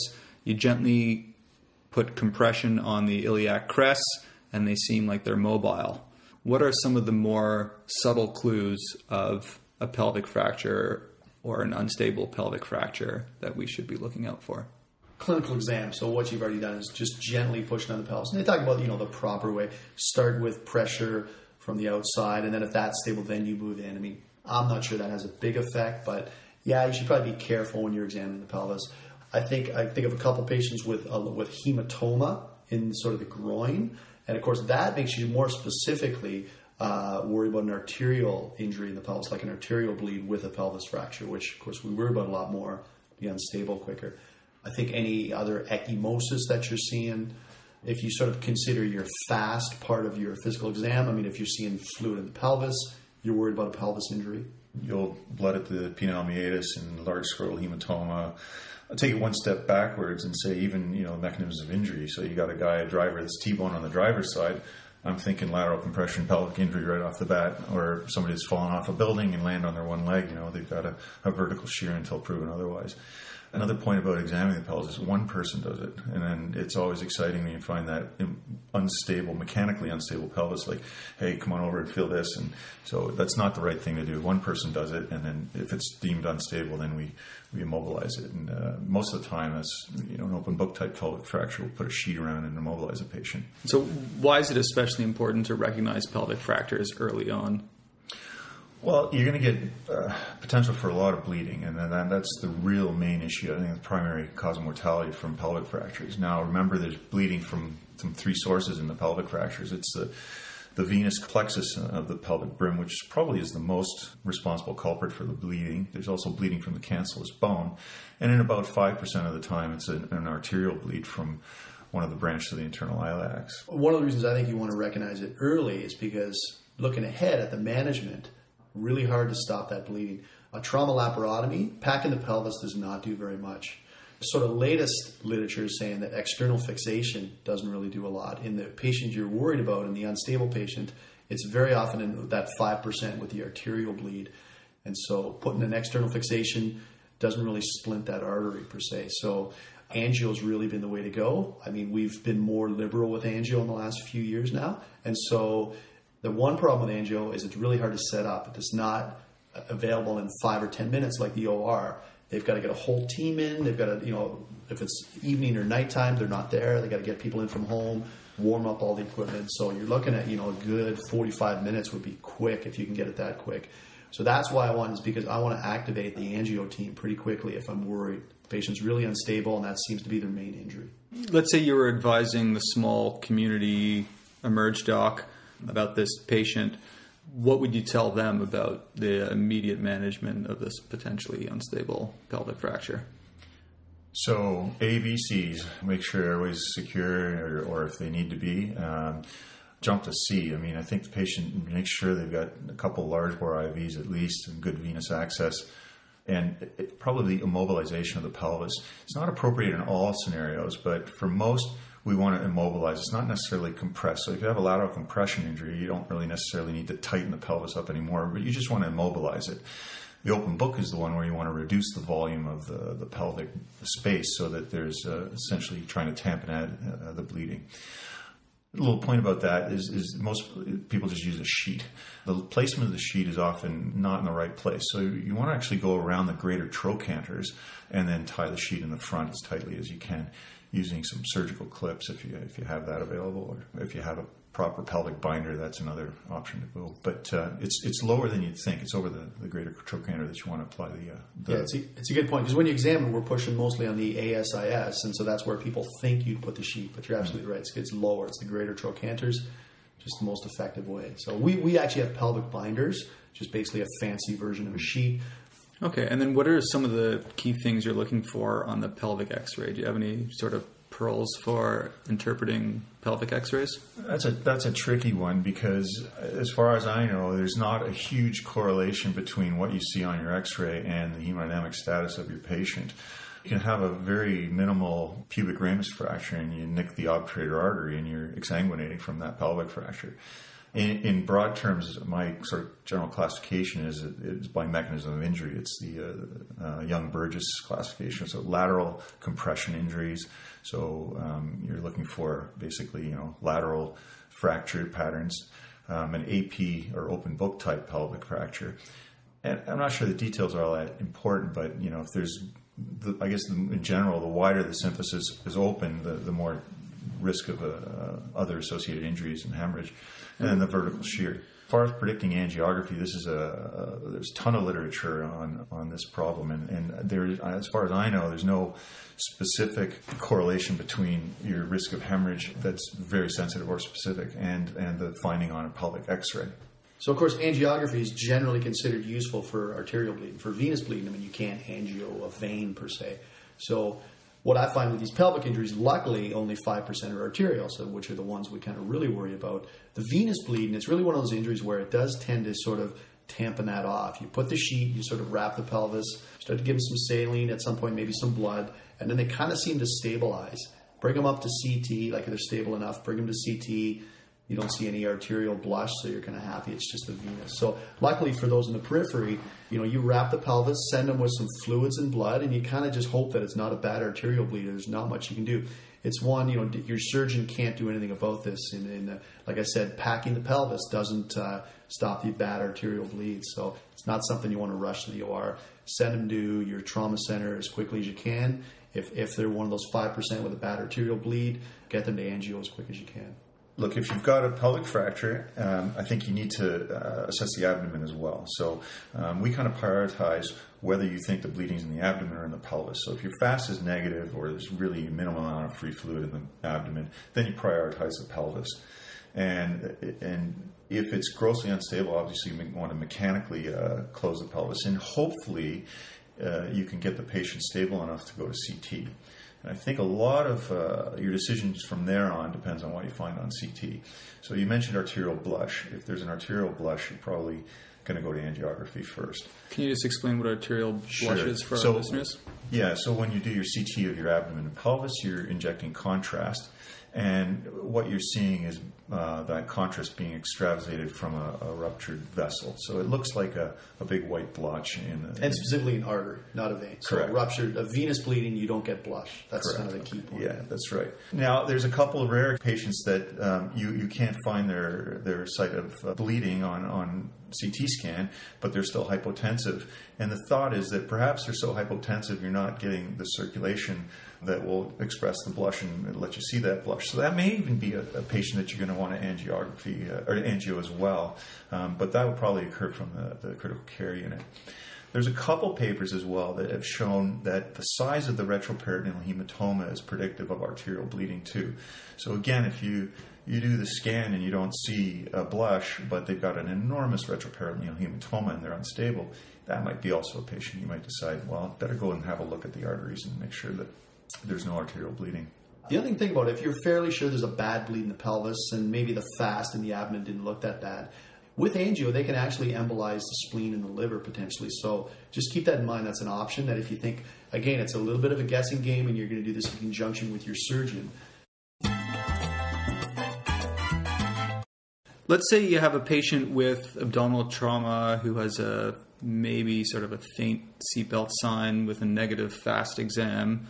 you gently put compression on the iliac crests, and they seem like they're mobile. What are some of the more subtle clues of a pelvic fracture or an unstable pelvic fracture that we should be looking out for? Clinical exam. So what you've already done is just gently pushing on the pelvis. And they talk about, the proper way. Start with pressure from the outside, and then if that's stable, then you move in. I mean, I'm not sure that has a big effect, but yeah, you should probably be careful when you're examining the pelvis. I think of a couple patients with hematoma in sort of the groin, and of course that makes you more specifically worry about an arterial injury in the pelvis, like an arterial bleed with a pelvis fracture, which of course we worry about a lot more, be unstable quicker. I think any other ecchymosis that you're seeing, if you sort of consider your fast part of your physical exam, I mean, if you're seeing fluid in the pelvis, you're worried about a pelvis injury. You'll blood at the penile meatus and large scrotal hematoma. I'll take it one step backwards and say even, mechanisms of injury. So you got a driver that's T-bone on the driver's side. I'm thinking lateral compression, pelvic injury right off the bat, or somebody's fallen off a building and land on their one leg. They've got a vertical shear until proven otherwise. Another point about examining the pelvis is one person does it, and then it's always exciting when you find that mechanically unstable pelvis, like, hey, come on over and feel this. And so that's not the right thing to do. One person does it, and then if it's deemed unstable, then we immobilize it. And most of the time, that's an open book type pelvic fracture. We'll put a sheet around it and immobilize a patient. So why is it especially important to recognize pelvic fractures early on? Well, you're going to get potential for a lot of bleeding, and that's the real main issue. I think the primary cause of mortality from pelvic fractures. Now, remember, there's bleeding from three sources in the pelvic fractures. It's the venous plexus of the pelvic brim, which probably is the most responsible culprit for the bleeding. There's also bleeding from the cancellous bone, and in about 5% of the time, it's an arterial bleed from one of the branches of the internal iliacs. One of the reasons I think you want to recognize it early is because looking ahead at the management, really hard to stop that bleeding. A trauma laparotomy, packing the pelvis, does not do very much. Sort of latest literature is saying that external fixation doesn't really do a lot. In the patient you're worried about, in the unstable patient, it's very often in that 5% with the arterial bleed. And so putting an external fixation doesn't really splint that artery per se. So angio's really been the way to go. I mean, we've been more liberal with angio in the last few years now. And so the one problem with angio is it's really hard to set up. It's not available in 5 or 10 minutes like the OR. They've got to get a whole team in. They've got to, if it's evening or nighttime, they're not there. They've got to get people in from home, warm up all the equipment. So you're looking at, a good 45 minutes would be quick if you can get it that quick. So that's why I want, is because I want to activate the angio team pretty quickly if I'm worried. The patient's really unstable, and that seems to be their main injury. Let's say you were advising the small community emerge doc about this patient. What would you tell them about the immediate management of this potentially unstable pelvic fracture? So ABCs, make sure everybody's secure, or if they need to be. Jump to C. I mean, I think the patient makes sure they've got a couple large bore IVs at least and good venous access. And probably immobilization of the pelvis. It's not appropriate in all scenarios, but for most, we want to immobilize. It's not necessarily compress. So if you have a lateral compression injury, you don't really necessarily need to tighten the pelvis up anymore, but you just want to immobilize it. The open book is the one where you want to reduce the volume of the pelvic space so that there's essentially trying to tampen out the bleeding. A little point about that is most people just use a sheet. The placement of the sheet is often not in the right place. So you want to actually go around the greater trochanters and then tie the sheet in the front as tightly as you can using some surgical clips if you have that available, or if you have a proper pelvic binder, that's another option to go. But it's lower than you'd think. It's over the greater trochanter that you want to apply the Yeah, it's a good point, because when you examine, we're pushing mostly on the ASIS, and so that's where people think you'd put the sheet, but you're absolutely right. It's lower. It's the greater trochanters, just the most effective way. So we actually have pelvic binders, just basically a fancy version of a sheet. Okay, and then what are some of the key things you're looking for on the pelvic x-ray? Do you have any sort of pearls for interpreting pelvic x-rays? That's a tricky one, because as far as I know, there's not a huge correlation between what you see on your x-ray and the hemodynamic status of your patient. You can have a very minimal pubic ramus fracture and you nick the obturator artery and you're exsanguinating from that pelvic fracture. In broad terms, my sort of general classification is by mechanism of injury. It's the Young-Burgess classification. So lateral compression injuries. So you're looking for basically, lateral fracture patterns, an AP or open book type pelvic fracture. And I'm not sure the details are all that important, but if there's, in general, the wider the symphysis is open, the more risk of other associated injuries and hemorrhage. And then the vertical shear. As far as predicting angiography, there's a ton of literature on this problem, and there, as far as I know, there's no specific correlation between your risk of hemorrhage that's very sensitive or specific and the finding on a pelvic X-ray. So, of course, angiography is generally considered useful for arterial bleeding. For venous bleeding, you can't angio a vein per se. So what I find with these pelvic injuries, luckily, only 5% are arterial, so which are the ones we kind of really worry about. The venous bleeding, it's really one of those injuries where it does tend to sort of tampen that off. You put the sheet, you sort of wrap the pelvis, start to give them some saline, at some point maybe some blood, and then they kind of seem to stabilize. Bring them up to CT, like if they're stable enough, bring them to CT. You don't see any arterial blush, so you're kind of happy it's just the venous. So luckily for those in the periphery, you wrap the pelvis, send them with some fluids and blood, and you kind of just hope that it's not a bad arterial bleed. There's not much you can do. It's one, your surgeon can't do anything about this. Like I said, packing the pelvis doesn't stop the bad arterial bleed. So it's not something you want to rush to the OR. Send them to your trauma center as quickly as you can. If they're one of those 5% with a bad arterial bleed, get them to angio as quick as you can. Look, if you've got a pelvic fracture, I think you need to assess the abdomen as well. So we kind of prioritize whether you think the bleeding's in the abdomen or in the pelvis. So if your FAST is negative or there's really a minimal amount of free fluid in the abdomen, then you prioritize the pelvis. And if it's grossly unstable, obviously you want to mechanically close the pelvis. And hopefully you can get the patient stable enough to go to CT. I think a lot of your decisions from there on depends on what you find on CT. So you mentioned arterial blush. If there's an arterial blush, you're probably going to go to angiography first. Can you just explain what arterial blush is for our listeners? Yeah, so when you do your CT of your abdomen and pelvis, you're injecting contrast. And what you're seeing is that contrast being extravasated from a ruptured vessel. So it looks like a big white blotch. And specifically an artery, not a vein. So correct. Ruptured, a venous bleeding, you don't get blush. That's correct. kind of the key point. Yeah, that's right. Now, there's a couple of rare patients that you can't find their site of bleeding on CT scan, but they're still hypotensive. And the thought is that perhaps they're so hypotensive you're not getting the circulation that will express the blush and let you see that blush. So that may even be a patient that you're going to want an angiography or angio as well, but that would probably occur from the critical care unit. There's a couple papers as well that have shown that the size of the retroperitoneal hematoma is predictive of arterial bleeding too. So again, if you do the scan and you don't see a blush, but they've got an enormous retroperitoneal hematoma and they're unstable, that might be also a patient you might decide, well, better go and have a look at the arteries and make sure that there's no arterial bleeding. The other thing to think about, if you're fairly sure there's a bad bleed in the pelvis and maybe the fast in the abdomen didn't look that bad, with angio, they can actually embolize the spleen and the liver potentially. So just keep that in mind. That's an option that if you think, again, it's a little bit of a guessing game and you're going to do this in conjunction with your surgeon. Let's say you have a patient with abdominal trauma who has maybe sort of a faint seatbelt sign with a negative fast exam.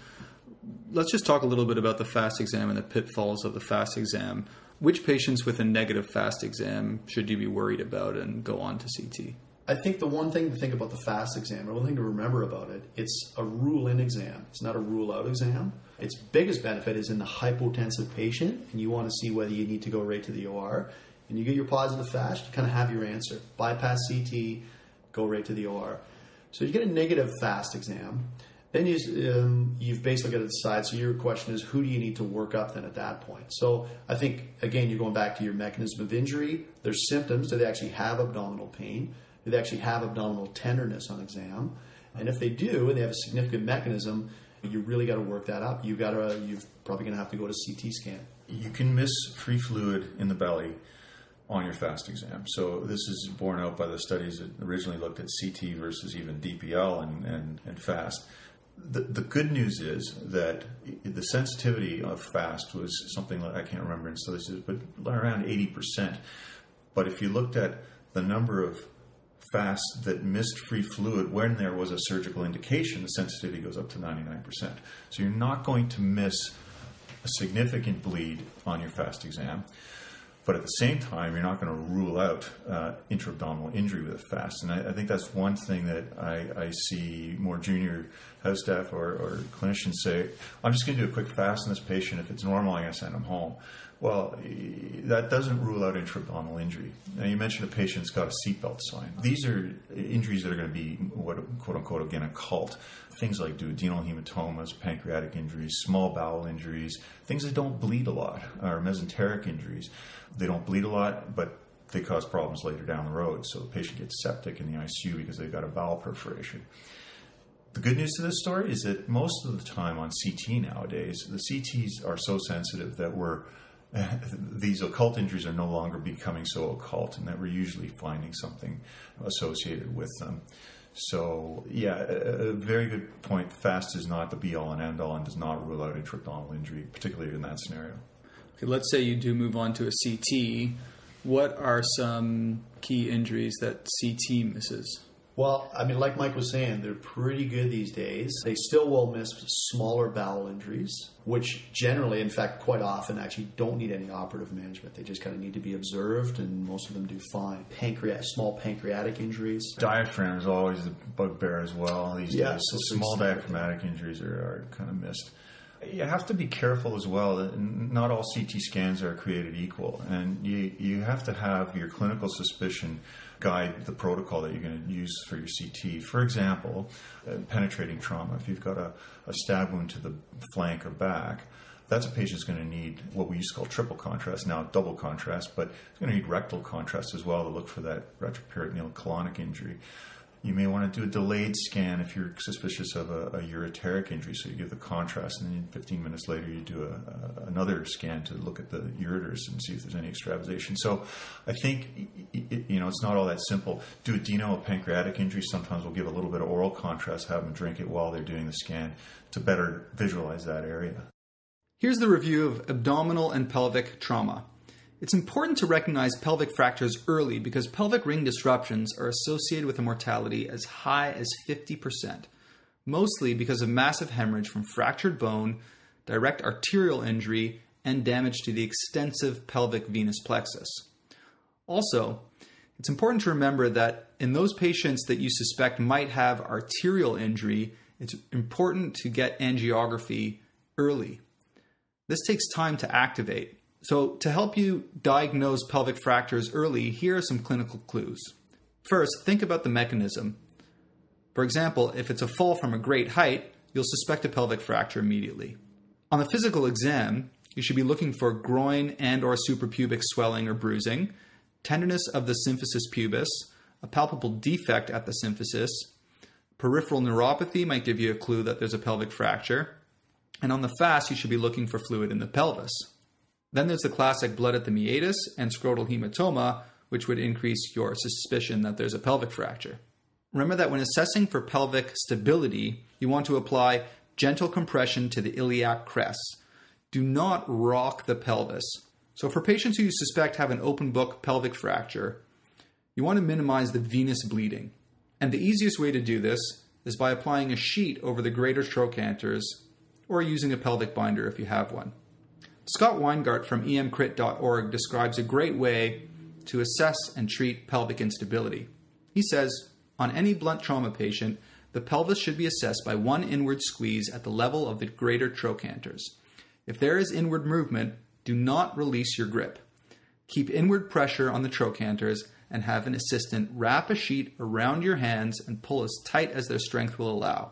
Let's just talk a little bit about the fast exam and the pitfalls of the fast exam. Which patients with a negative fast exam should you be worried about and go on to CT? I think the one thing to think about the fast exam, or one thing to remember about it, it's a rule-in exam. It's not a rule-out exam. Its biggest benefit is in the hypotensive patient, and you want to see whether you need to go right to the OR. And you get your positive fast, you kind of have your answer. Bypass CT, go right to the OR. So you get a negative fast exam. Then you've basically got to decide. So your question is, who do you need to work up then at that point? So I think, again, you're going back to your mechanism of injury. There's symptoms. Do they actually have abdominal pain? Do they actually have abdominal tenderness on exam? And if they do, and they have a significant mechanism, you really got to work that up. You're probably going to have to go to CT scan. You can miss free fluid in the belly on your fast exam. So this is borne out by the studies that originally looked at CT versus even DPL and fast. The good news is that the sensitivity of fast was something like, I can't remember in studies, but around 80%. But if you looked at the number of fasts that missed free fluid when there was a surgical indication, the sensitivity goes up to 99%. So you're not going to miss a significant bleed on your fast exam. But at the same time, you're not going to rule out intra-abdominal injury with a fast. And I think that's one thing that I see more junior house staff or clinicians say, I'm just going to do a quick fast on this patient. If it's normal, I'm going to send them home. Well, that doesn't rule out intra-abdominal injury. Now, you mentioned a patient's got a seatbelt sign. These are injuries that are going to be, what quote-unquote, again, occult. Things like duodenal hematomas, pancreatic injuries, small bowel injuries, things that don't bleed a lot, or mesenteric injuries. They don't bleed a lot, but they cause problems later down the road. So the patient gets septic in the ICU because they've got a bowel perforation. The good news to this story is that most of the time on CT nowadays, the CTs are so sensitive that these occult injuries are no longer becoming so occult, and that we're usually finding something associated with them. So, yeah, a very good point. Fast is not the be-all and end-all and does not rule out intra-abdominal injury, particularly in that scenario. Okay, let's say you do move on to a CT. What are some key injuries that CT misses? Well, I mean, like Mike was saying, they're pretty good these days. They still will miss smaller bowel injuries, which generally, in fact, quite often actually don't need any operative management. They just kind of need to be observed, and most of them do fine. Small pancreatic injuries. Diaphragm is always the bugbear as well these days. So small diaphragmatic injuries are kind of missed. You have to be careful as well that not all CT scans are created equal, and you have to have your clinical suspicion guide the protocol that you're going to use for your CT. For example, penetrating trauma. If you've got a stab wound to the flank or back, that's a patient's going to need what we used to call triple contrast, now double contrast, but it's going to need rectal contrast as well to look for that retroperitoneal colonic injury. You may want to do a delayed scan if you're suspicious of a ureteric injury, so you give the contrast, and then 15 minutes later you do another scan to look at the ureters and see if there's any extravasation. So I think it's not all that simple. Duodenal pancreatic injury, sometimes we'll give a little bit of oral contrast, have them drink it while they're doing the scan to better visualize that area. Here's the review of abdominal and pelvic trauma. It's important to recognize pelvic fractures early because pelvic ring disruptions are associated with a mortality as high as 50%, mostly because of massive hemorrhage from fractured bone, direct arterial injury, and damage to the extensive pelvic venous plexus. Also, It's important to remember that in those patients that you suspect might have arterial injury, it's important to get angiography early. This takes time to activate. So to help you diagnose pelvic fractures early, here are some clinical clues. First, think about the mechanism. For example, if it's a fall from a great height, you'll suspect a pelvic fracture immediately. On the physical exam, you should be looking for groin and or suprapubic swelling or bruising, tenderness of the symphysis pubis, a palpable defect at the symphysis. Peripheral neuropathy might give you a clue that there's a pelvic fracture. And on the FAST, you should be looking for fluid in the pelvis. Then there's the classic blood at the meatus and scrotal hematoma, which would increase your suspicion that there's a pelvic fracture. Remember that when assessing for pelvic stability, you want to apply gentle compression to the iliac crest. Do not rock the pelvis. So for patients who you suspect have an open book pelvic fracture, you want to minimize the venous bleeding. And the easiest way to do this is by applying a sheet over the greater trochanters or using a pelvic binder if you have one. Scott Weingart from emcrit.org describes a great way to assess and treat pelvic instability. He says, on any blunt trauma patient, the pelvis should be assessed by one inward squeeze at the level of the greater trochanters. If there is inward movement, do not release your grip. Keep inward pressure on the trochanters and have an assistant wrap a sheet around your hands and pull as tight as their strength will allow.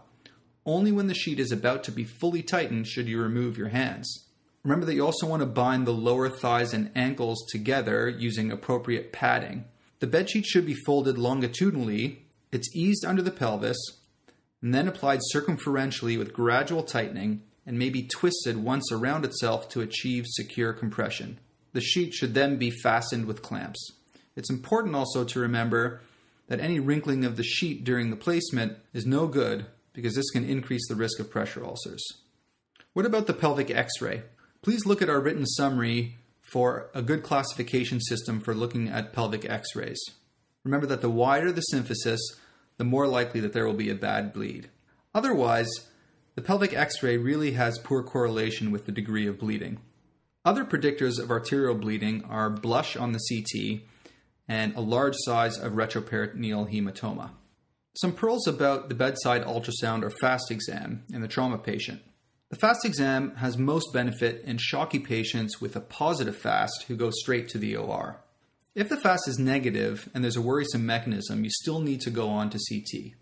Only when the sheet is about to be fully tightened should you remove your hands. Remember that you also want to bind the lower thighs and ankles together using appropriate padding. The bedsheet should be folded longitudinally, it's eased under the pelvis, and then applied circumferentially with gradual tightening and maybe twisted once around itself to achieve secure compression. The sheet should then be fastened with clamps. It's important also to remember that any wrinkling of the sheet during the placement is no good because this can increase the risk of pressure ulcers. What about the pelvic X-ray? Please look at our written summary for a good classification system for looking at pelvic X-rays. Remember that the wider the symphysis, the more likely that there will be a bad bleed. Otherwise, the pelvic X-ray really has poor correlation with the degree of bleeding. Other predictors of arterial bleeding are blush on the CT and a large size of retroperitoneal hematoma. Some pearls about the bedside ultrasound or FAST exam in the trauma patient. The FAST exam has most benefit in shocky patients with a positive FAST who go straight to the OR. If the FAST is negative and there's a worrisome mechanism, you still need to go on to CT.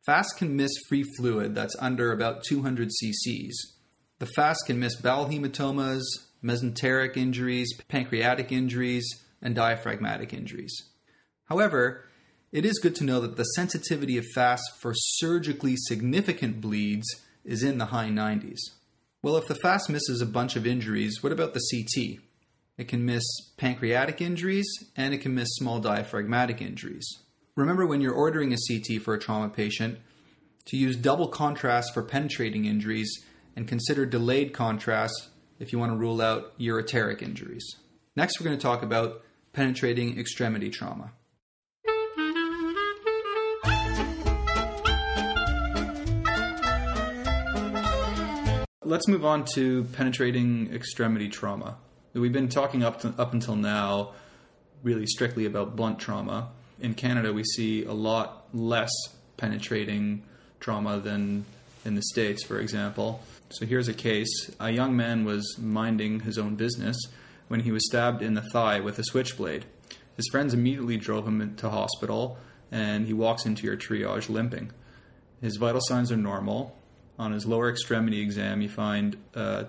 FAST can miss free fluid that's under about 200 cc's. The FAST can miss bowel hematomas, mesenteric injuries, pancreatic injuries, and diaphragmatic injuries. However, it is good to know that the sensitivity of FAST for surgically significant bleeds is in the high 90s. Well, if the FAST misses a bunch of injuries, what about the CT? It can miss pancreatic injuries and it can miss small diaphragmatic injuries. Remember when you're ordering a CT for a trauma patient to use double contrast for penetrating injuries and consider delayed contrast if you want to rule out ureteric injuries. Next, we're going to talk about penetrating extremity trauma. Let's move on to penetrating extremity trauma. We've been talking up until now really strictly about blunt trauma. In Canada, we see a lot less penetrating trauma than in the States, for example. So here's a case. A young man was minding his own business when he was stabbed in the thigh with a switchblade. His friends immediately drove him to hospital, and he walks into your triage limping. His vital signs are normal. On his lower extremity exam, you find a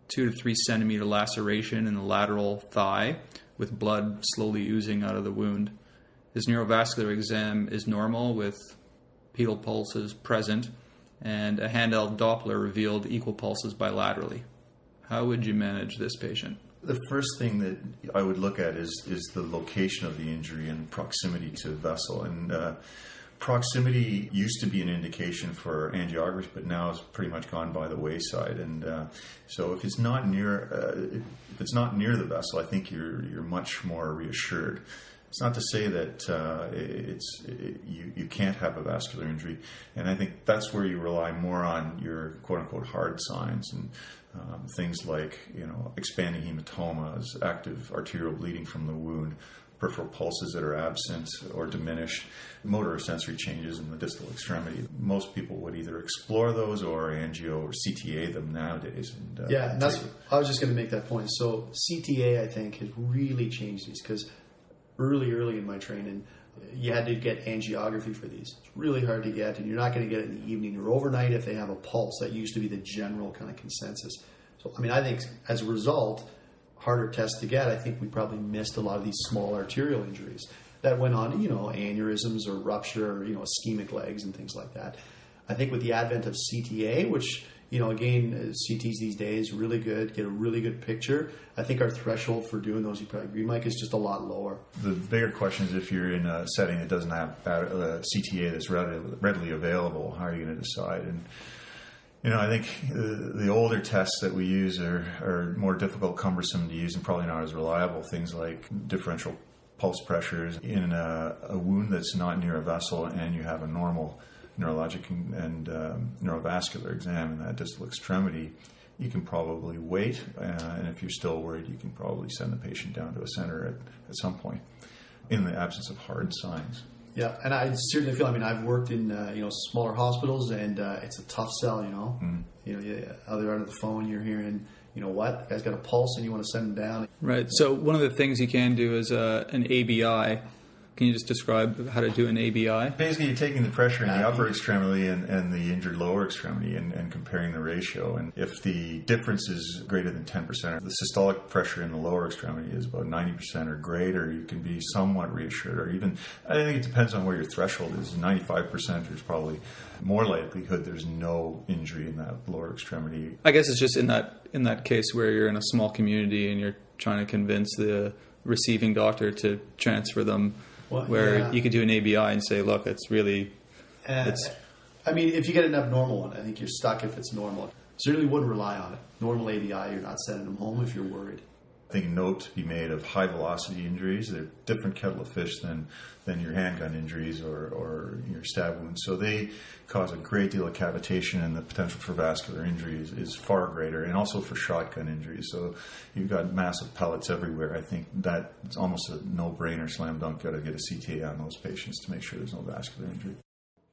2 to 3 centimeter laceration in the lateral thigh with blood slowly oozing out of the wound. His neurovascular exam is normal with pedal pulses present, and a handheld Doppler revealed equal pulses bilaterally. How would you manage this patient? The first thing that I would look at is the location of the injury and proximity to the vessel. And proximity used to be an indication for angiography, but now it's pretty much gone by the wayside. And so if it's not near the vessel, I think you're much more reassured. It's not to say that you can't have a vascular injury, and I think that's where you rely more on your quote-unquote hard signs and things like expanding hematomas, active arterial bleeding from the wound, peripheral pulses that are absent or diminished, motor or sensory changes in the distal extremity. Most people would either explore those or angio or CTA them nowadays. And, and I was just going to make that point. So CTA, I think, has really changed these because early in my training, you had to get angiography for these. It's really hard to get, and you're not going to get it in the evening or overnight if they have a pulse. That used to be the general kind of consensus. So, I mean, I think as a result, harder tests to get, I think we probably missed a lot of these small arterial injuries that went on, aneurysms or rupture or, ischemic legs and things like that. I think with the advent of CTA, which, again, CTs these days, really good, get a really good picture. I think our threshold for doing those, you probably agree, Mike, is just a lot lower. The bigger question is if you're in a setting that doesn't have CTA that's readily available, how are you going to decide? And I think the older tests that we use are more difficult, cumbersome to use, and probably not as reliable. Things like differential pulse pressures in a wound that's not near a vessel and you have a normal neurologic and neurovascular exam in that distal extremity, you can probably wait, and if you're still worried, you can probably send the patient down to a center at some point in the absence of hard signs. Yeah, and I certainly feel, I've worked in, smaller hospitals, and it's a tough sell, other end of the phone, you're hearing, what, the guy's got a pulse and you want to send him down. Right, so one of the things you can do is an ABI. Can you just describe how to do an ABI? Basically, you're taking the pressure in the upper extremity and the injured lower extremity and comparing the ratio. And if the difference is greater than 10%, the systolic pressure in the lower extremity is about 90% or greater, you can be somewhat reassured. Or even, I think it depends on where your threshold is. 95%, there's probably more likelihood there's no injury in that lower extremity. I guess it's just in that case where you're in a small community and you're trying to convince the receiving doctor to transfer them. You could do an ABI and say, look, it's really... if you get an abnormal one, I think you're stuck if it's normal. Certainly wouldn't rely on it. Normal ABI, you're not sending them home if you're worried. I think a note to be made of high-velocity injuries. They're different kettle of fish than your handgun injuries or your stab wounds. So they cause a great deal of cavitation, and the potential for vascular injury is far greater, and also for shotgun injuries. So you've got massive pellets everywhere. I think that it's almost a no-brainer, slam dunk, got to get a CTA on those patients to make sure there's no vascular injury.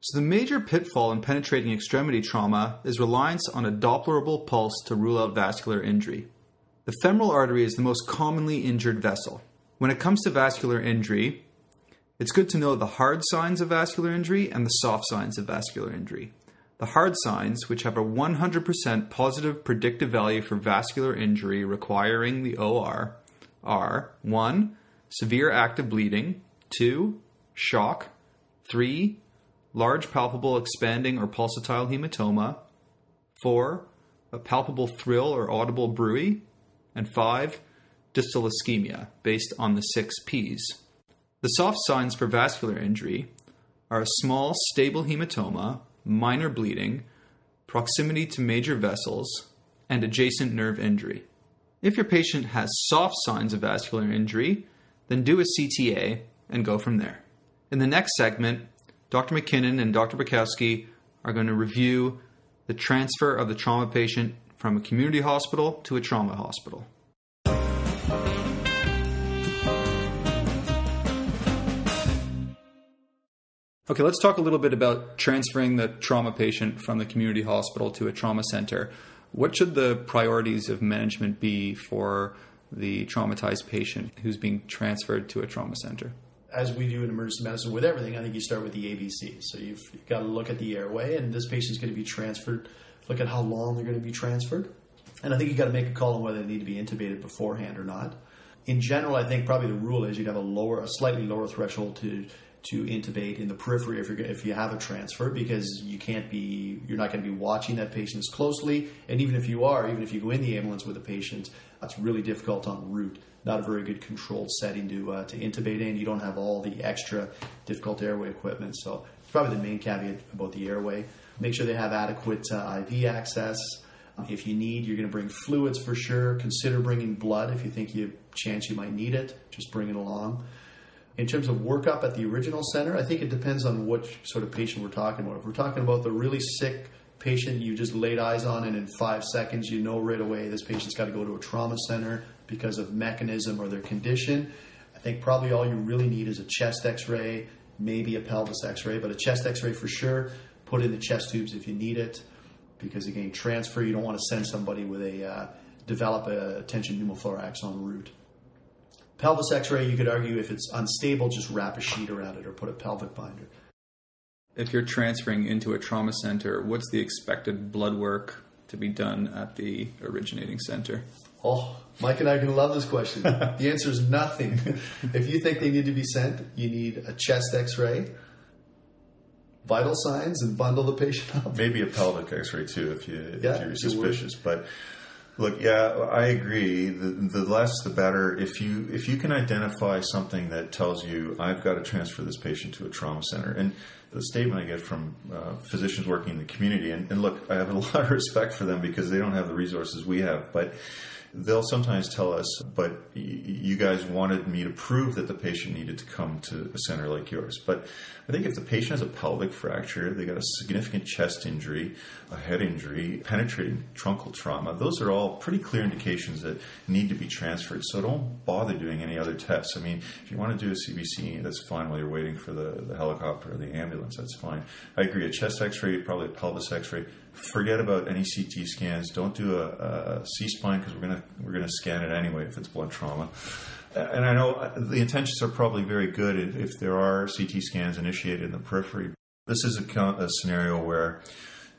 So the major pitfall in penetrating extremity trauma is reliance on a Dopplerable pulse to rule out vascular injury. The femoral artery is the most commonly injured vessel. When it comes to vascular injury, it's good to know the hard signs of vascular injury and the soft signs of vascular injury. The hard signs, which have a 100% positive predictive value for vascular injury requiring the OR, are 1. Severe active bleeding, 2. Shock, 3. Large palpable expanding or pulsatile hematoma, 4. A palpable thrill or audible bruit, and 5. Distal ischemia, based on the 6 Ps. The soft signs for vascular injury are a small, stable hematoma, minor bleeding, proximity to major vessels, and adjacent nerve injury. If your patient has soft signs of vascular injury, then do a CTA and go from there. In the next segment, Dr. MacKinnon and Dr. Brzozowski are going to review the transfer of the trauma patient from a community hospital to a trauma hospital. Okay, let's talk a little bit about transferring the trauma patient from the community hospital to a trauma center. What should the priorities of management be for the traumatized patient who's being transferred to a trauma center? As we do in emergency medicine with everything, I think you start with the ABC. So you've got to look at the airway, and this patient's going to be transferred. Look at how long they're going to be transferred. And I think you've got to make a call on whether they need to be intubated beforehand or not. In general, I think probably the rule is you'd have a slightly lower threshold to intubate in the periphery if you have a transfer, because you're not going to be watching that patient as closely. And even if you go in the ambulance with a patient, that's really difficult en route. Not a very good controlled setting to intubate in. You don't have all the extra difficult airway equipment. So it's probably the main caveat about the airway. Make sure they have adequate IV access. If you need, you're going to bring fluids for sure. Consider bringing blood if you think you might need it. Just bring it along. In terms of workup at the original center, I think it depends on what sort of patient we're talking about. If we're talking about the really sick patient you just laid eyes on and in 5 seconds you know right away this patient's got to go to a trauma center because of mechanism or their condition, I think probably all you really need is a chest x-ray, maybe a pelvis x-ray, but a chest x-ray for sure. Put in the chest tubes if you need it, because again, transfer, you don't want to send somebody with develop a tension pneumothorax en route. Pelvis x-ray, you could argue if it's unstable, just wrap a sheet around it or put a pelvic binder. If you're transferring into a trauma center, what's the expected blood work to be done at the originating center? Oh, Mike and I are going to love this question. The answer is nothing. If you think they need to be sent, you need a chest x-ray, vital signs, and bundle the patient up. Maybe a pelvic x-ray too if you're suspicious. But look, yeah, I agree. The less the better. If you can identify something that tells you, I've got to transfer this patient to a trauma center. And the statement I get from physicians working in the community, and look, I have a lot of respect for them because they don't have the resources we have, but they'll sometimes tell us, but you guys wanted me to prove that the patient needed to come to a center like yours. But I think if the patient has a pelvic fracture, they got a significant chest injury, a head injury, penetrating truncal trauma, those are all pretty clear indications that need to be transferred. So don't bother doing any other tests. I mean, if you want to do a CBC, that's fine while you're waiting for the helicopter or the ambulance, that's fine. I agree, a chest x-ray, probably a pelvis x-ray. Forget about any CT scans. Don't do a C-spine because we're gonna scan it anyway if it's blood trauma. And I know the intentions are probably very good if there are CT scans initiated in the periphery. This is a scenario where,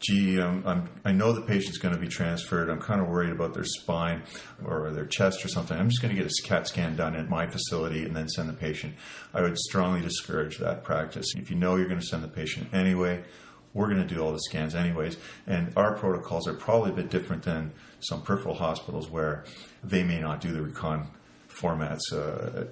I know the patient's going to be transferred. I'm kind of worried about their spine or their chest or something. I'm just going to get a CAT scan done at my facility and then send the patient. I would strongly discourage that practice. If you know you're going to send the patient anyway, we're going to do all the scans anyways. And our protocols are probably a bit different than some peripheral hospitals where they may not do the recon formats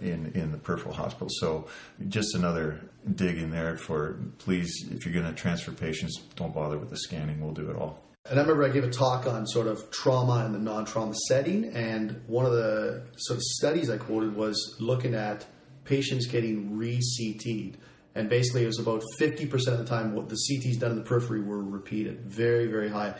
in the peripheral hospital. So just another dig in there for, please, if you're going to transfer patients, don't bother with the scanning. We'll do it all. And I remember I gave a talk on sort of trauma in the non-trauma setting, and one of the sort of studies I quoted was looking at patients getting re-CT'd. And basically, it was about 50% of the time what the CTs done in the periphery were repeated. Very, very high.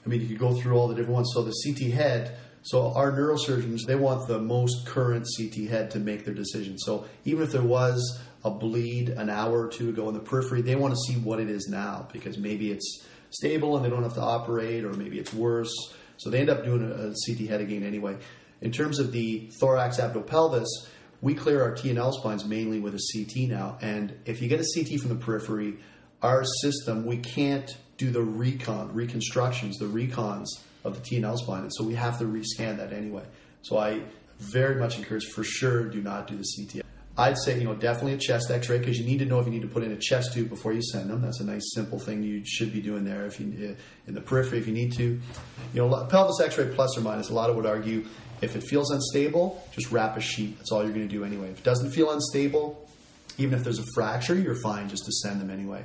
I mean, you could go through all the different ones. So the CT head, so our neurosurgeons, they want the most current CT head to make their decision. So even if there was a bleed an hour or two ago in the periphery, they want to see what it is now, because maybe it's stable and they don't have to operate, or maybe it's worse. So they end up doing a CT head again anyway. In terms of the thorax, abdo-pelvis, we clear our T&L spines mainly with a CT now. And if you get a CT from the periphery, our system, we can't do the reconstructions, the recons of the T&L spine. And so we have to rescan that anyway. So I very much encourage, for sure, do not do the CT. I'd say, definitely a chest x-ray, because you need to know if you need to put in a chest tube before you send them. That's a nice, simple thing you should be doing there. If you in the periphery, if you need to. Pelvis x-ray plus or minus, a lot of would argue, if it feels unstable, just wrap a sheet. That's all you're going to do anyway. If it doesn't feel unstable, even if there's a fracture, you're fine just to send them anyway.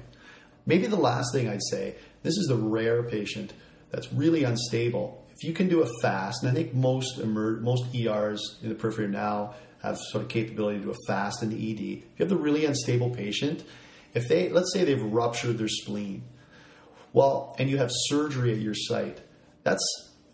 Maybe the last thing I'd say, this is the rare patient that's really unstable. If you can do a fast, and I think most ERs in the periphery now have sort of capability to do a fast in the ED. If you have the really unstable patient, let's say they've ruptured their spleen, and you have surgery at your site, that's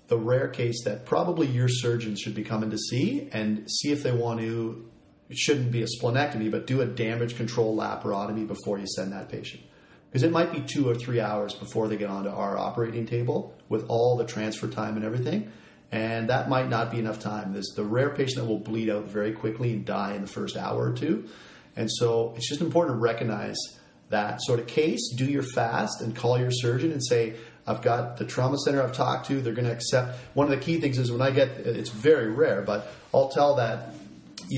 the rare case that probably your surgeon should be coming to see if they want to, it shouldn't be a splenectomy, but do a damage control laparotomy before you send that patient. Because it might be 2 or 3 hours before they get onto our operating table with all the transfer time and everything. And that might not be enough time. There's the rare patient that will bleed out very quickly and die in the first hour or two. And so it's just important to recognize that sort of case. Do your fast and call your surgeon and say, I've got the trauma center I've talked to. They're going to accept. One of the key things is when I get, it's very rare, but I'll tell that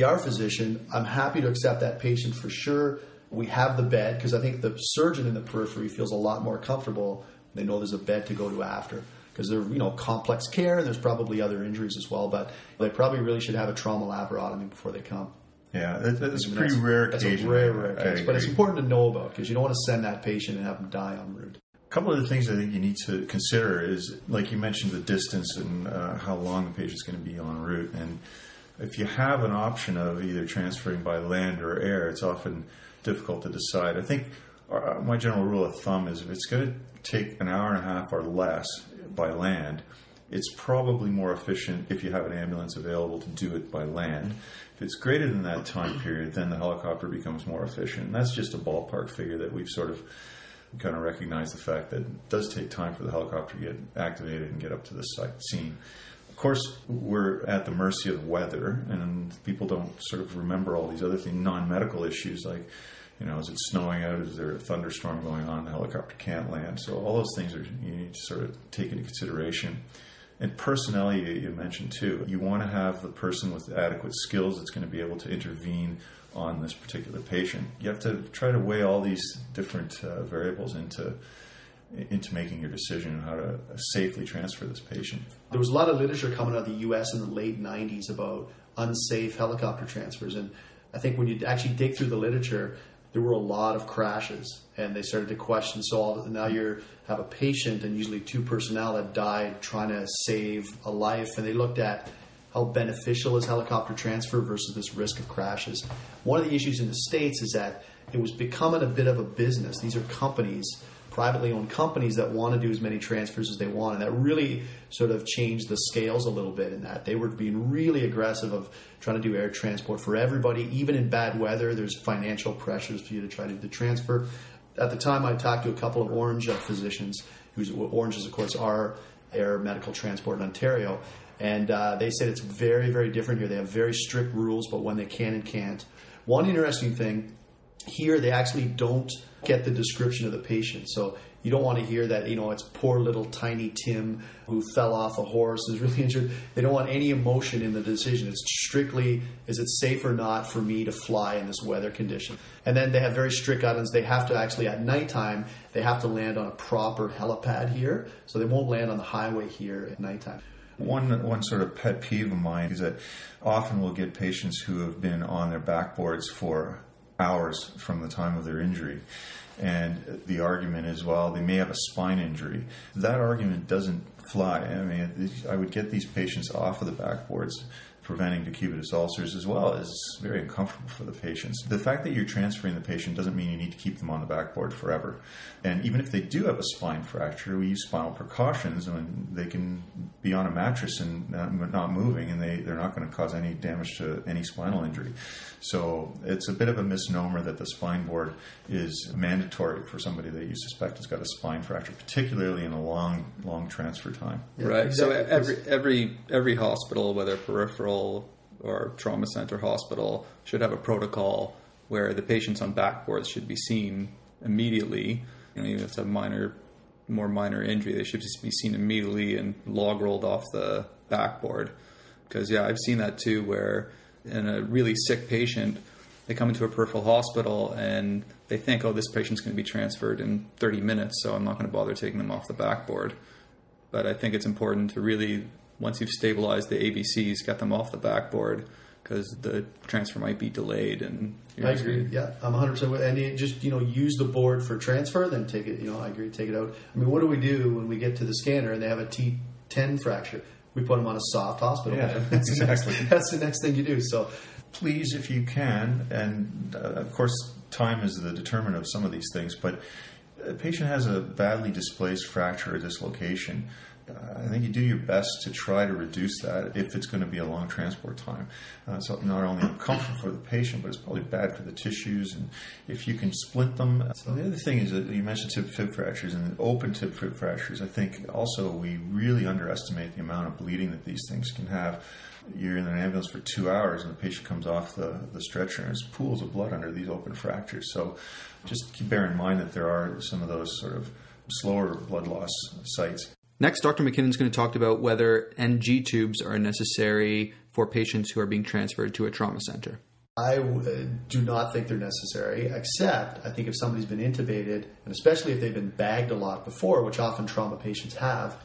ER physician, I'm happy to accept that patient for sure. We have the bed, because I think the surgeon in the periphery feels a lot more comfortable. They know there's a bed to go to after, because they're, complex care, and there's probably other injuries as well, but they probably really should have a trauma laparotomy before they come. Yeah, that's a pretty rare occasion. That's a rare case, but it's important to know about, because you don't want to send that patient and have them die en route. A couple of the things I think you need to consider is, like you mentioned, the distance and how long the patient's going to be en route. And if you have an option of either transferring by land or air, it's often difficult to decide. I think my general rule of thumb is if it's going to take an hour and a half or less by land, it's probably more efficient if you have an ambulance available to do it by land. If it's greater than that time period, then the helicopter becomes more efficient. And that's just a ballpark figure that we've sort of kind of recognized the fact that it does take time for the helicopter to get activated and get up to the scene. Of course, we're at the mercy of the weather, and people don't sort of remember all these other things, non-medical issues like, is it snowing out? Is there a thunderstorm going on? The helicopter can't land. So all those things you need to sort of take into consideration. And personnel, you mentioned too. You want to have the person with adequate skills that's going to be able to intervene on this particular patient. You have to try to weigh all these different variables into making your decision on how to safely transfer this patient. There was a lot of literature coming out of the U.S. in the late 90s about unsafe helicopter transfers. And I think when you actually dig through the literature, there were a lot of crashes, and they started to question. So now you have a patient and usually two personnel that died trying to save a life, and they looked at how beneficial is helicopter transfer versus this risk of crashes. One of the issues in the States is that it was becoming a bit of a business. These are companies, privately owned companies, that want to do as many transfers as they want, and that really sort of changed the scales a little bit in that. They were being really aggressive of trying to do air transport for everybody. Even in bad weather, there's financial pressures for you to try to do the transfer. At the time, I talked to a couple of Orange physicians, Orange is, of course, our air medical transport in Ontario, and they said it's very, very different here. They have very strict rules about when they can and can't. One interesting thing, here they actually don't get the description of the patient. So you don't want to hear that, it's poor little tiny Tim who fell off a horse, is really injured. They don't want any emotion in the decision. It's strictly, is it safe or not for me to fly in this weather condition? And then they have very strict guidelines. They have to actually, at nighttime, they have to land on a proper helipad here. So they won't land on the highway here at nighttime. One sort of pet peeve of mine is that often we'll get patients who have been on their backboards for hours from the time of their injury. And the argument is, well, they may have a spine injury. That argument doesn't fly. I mean, I would get these patients off of the backboards, preventing decubitus ulcers as well, is very uncomfortable for the patients. The fact that you're transferring the patient doesn't mean you need to keep them on the backboard forever. And even if they do have a spine fracture, we use spinal precautions, and they can be on a mattress and not moving, and they're not going to cause any damage to any spinal injury. So it's a bit of a misnomer that the spine board is mandatory for somebody that you suspect has got a spine fracture, particularly in a long transfer time. Yeah, right. Exactly. So every hospital, whether peripheral or trauma center hospital, should have a protocol where the patients on backboards should be seen immediately. Even if it's a more minor injury, they should just be seen immediately and log rolled off the backboard. Because I've seen that too, where in a really sick patient, they come into a peripheral hospital and they think, this patient's going to be transferred in 30 minutes, so I'm not going to bother taking them off the backboard. But I think it's important to really, once you've stabilized the ABCs, get them off the backboard, because the transfer might be delayed. And I agree. Yeah, I'm 100% with. And you just use the board for transfer, then take it. I agree. Take it out. I mean, what do we do when we get to the scanner and they have a T10 fracture? We put them on a soft hospital bed. That's exactly. That's the next thing you do. So, please, if you can, and of course, time is the determinant of some of these things. But a patient has a badly displaced fracture or dislocation. I think you do your best to try to reduce that if it's going to be a long transport time. So not only uncomfortable for the patient, but it's probably bad for the tissues. And if you can splint them. So the other thing is that you mentioned tib-fib fractures and open tib-fib fractures. I think also we really underestimate the amount of bleeding that these things can have. You're in an ambulance for 2 hours and the patient comes off the stretcher and there's pools of blood under these open fractures. So just bear in mind that there are some of those sort of slower blood loss sites. Next, Dr. MacKinnon is going to talk about whether NG tubes are necessary for patients who are being transferred to a trauma center. I do not think they're necessary, except I think if somebody's been intubated, and especially if they've been bagged a lot before, which often trauma patients have,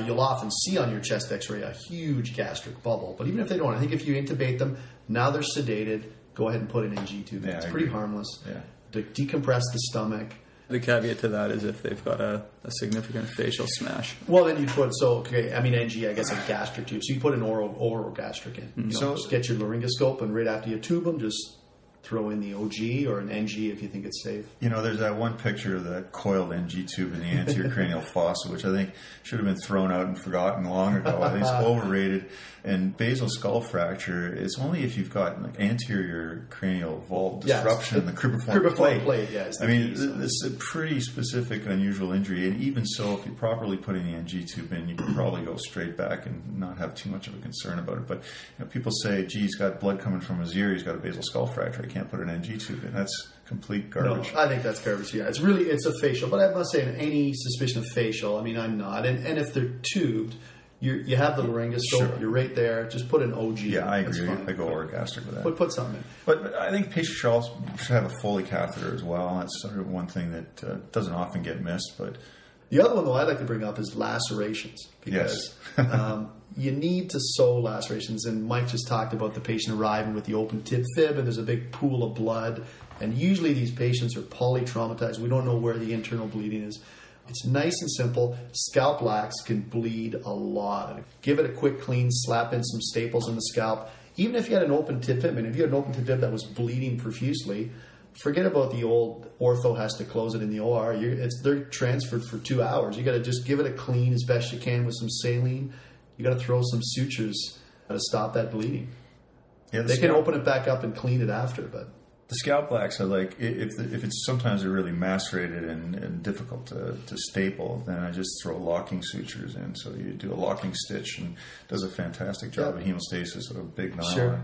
you'll often see on your chest x-ray a huge gastric bubble. But even if they don't, I think if you intubate them, now they're sedated, go ahead and put an NG tube in. It's pretty harmless. Yeah. To decompress the stomach. The caveat to that is if they've got a significant facial smash. Well, then you put, NG, I guess a gastric tube. So you put an oral gastric in. Just get your laryngoscope, and right after you tube them, just throw in the OG or an NG if you think it's safe. You know, there's that one picture of that coiled NG tube in the anterior cranial fossa, which I think should have been thrown out and forgotten long ago. I think it's overrated. And basal skull fracture is only if you've got like anterior cranial vault disruption in the cribriform plate. Is I mean, it's a pretty specific, unusual injury. And even so, if you're properly putting the NG tube in, you can probably go straight back and not have too much of a concern about it. But you know, people say, gee, he's got blood coming from his ear, he's got a basal skull fracture, I can't put an NG tube in. That's complete garbage. No, I think that's garbage, yeah. It's a facial. But I'm not saying any suspicion of facial. I mean, I'm not. And if they're tubed, you have the laryngoscope, Sure. You're right there, just put an OG in. Yeah, I That's agree. fine. I go orgastric with that. Put something in. But I think patients should have a Foley catheter as well. That's sort of one thing that doesn't often get missed. But The other one, though, I'd like to bring up is lacerations. Because you need to sew lacerations. And Mike just talked about the patient arriving with the open tib fib, and there's a big pool of blood. And usually these patients are polytraumatized. We don't know where the internal bleeding is. It's nice and simple. Scalp lax can bleed a lot. Give it a quick clean, slap in some staples in the scalp. Even if you had an open tib fib, and if you had an open tib fib that was bleeding profusely, forget about the old ortho has to close it in the OR. They're transferred for 2 hours. You got to just give it a clean as best you can with some saline. You got to throw some sutures to stop that bleeding. yeah, They can open it back up and clean it after, but the scalp lax are like, if it's sometimes they're really macerated and difficult to staple, then I just throw locking sutures in. So you do a locking stitch, and it does a fantastic job of hemostasis with a big nylon. Sure.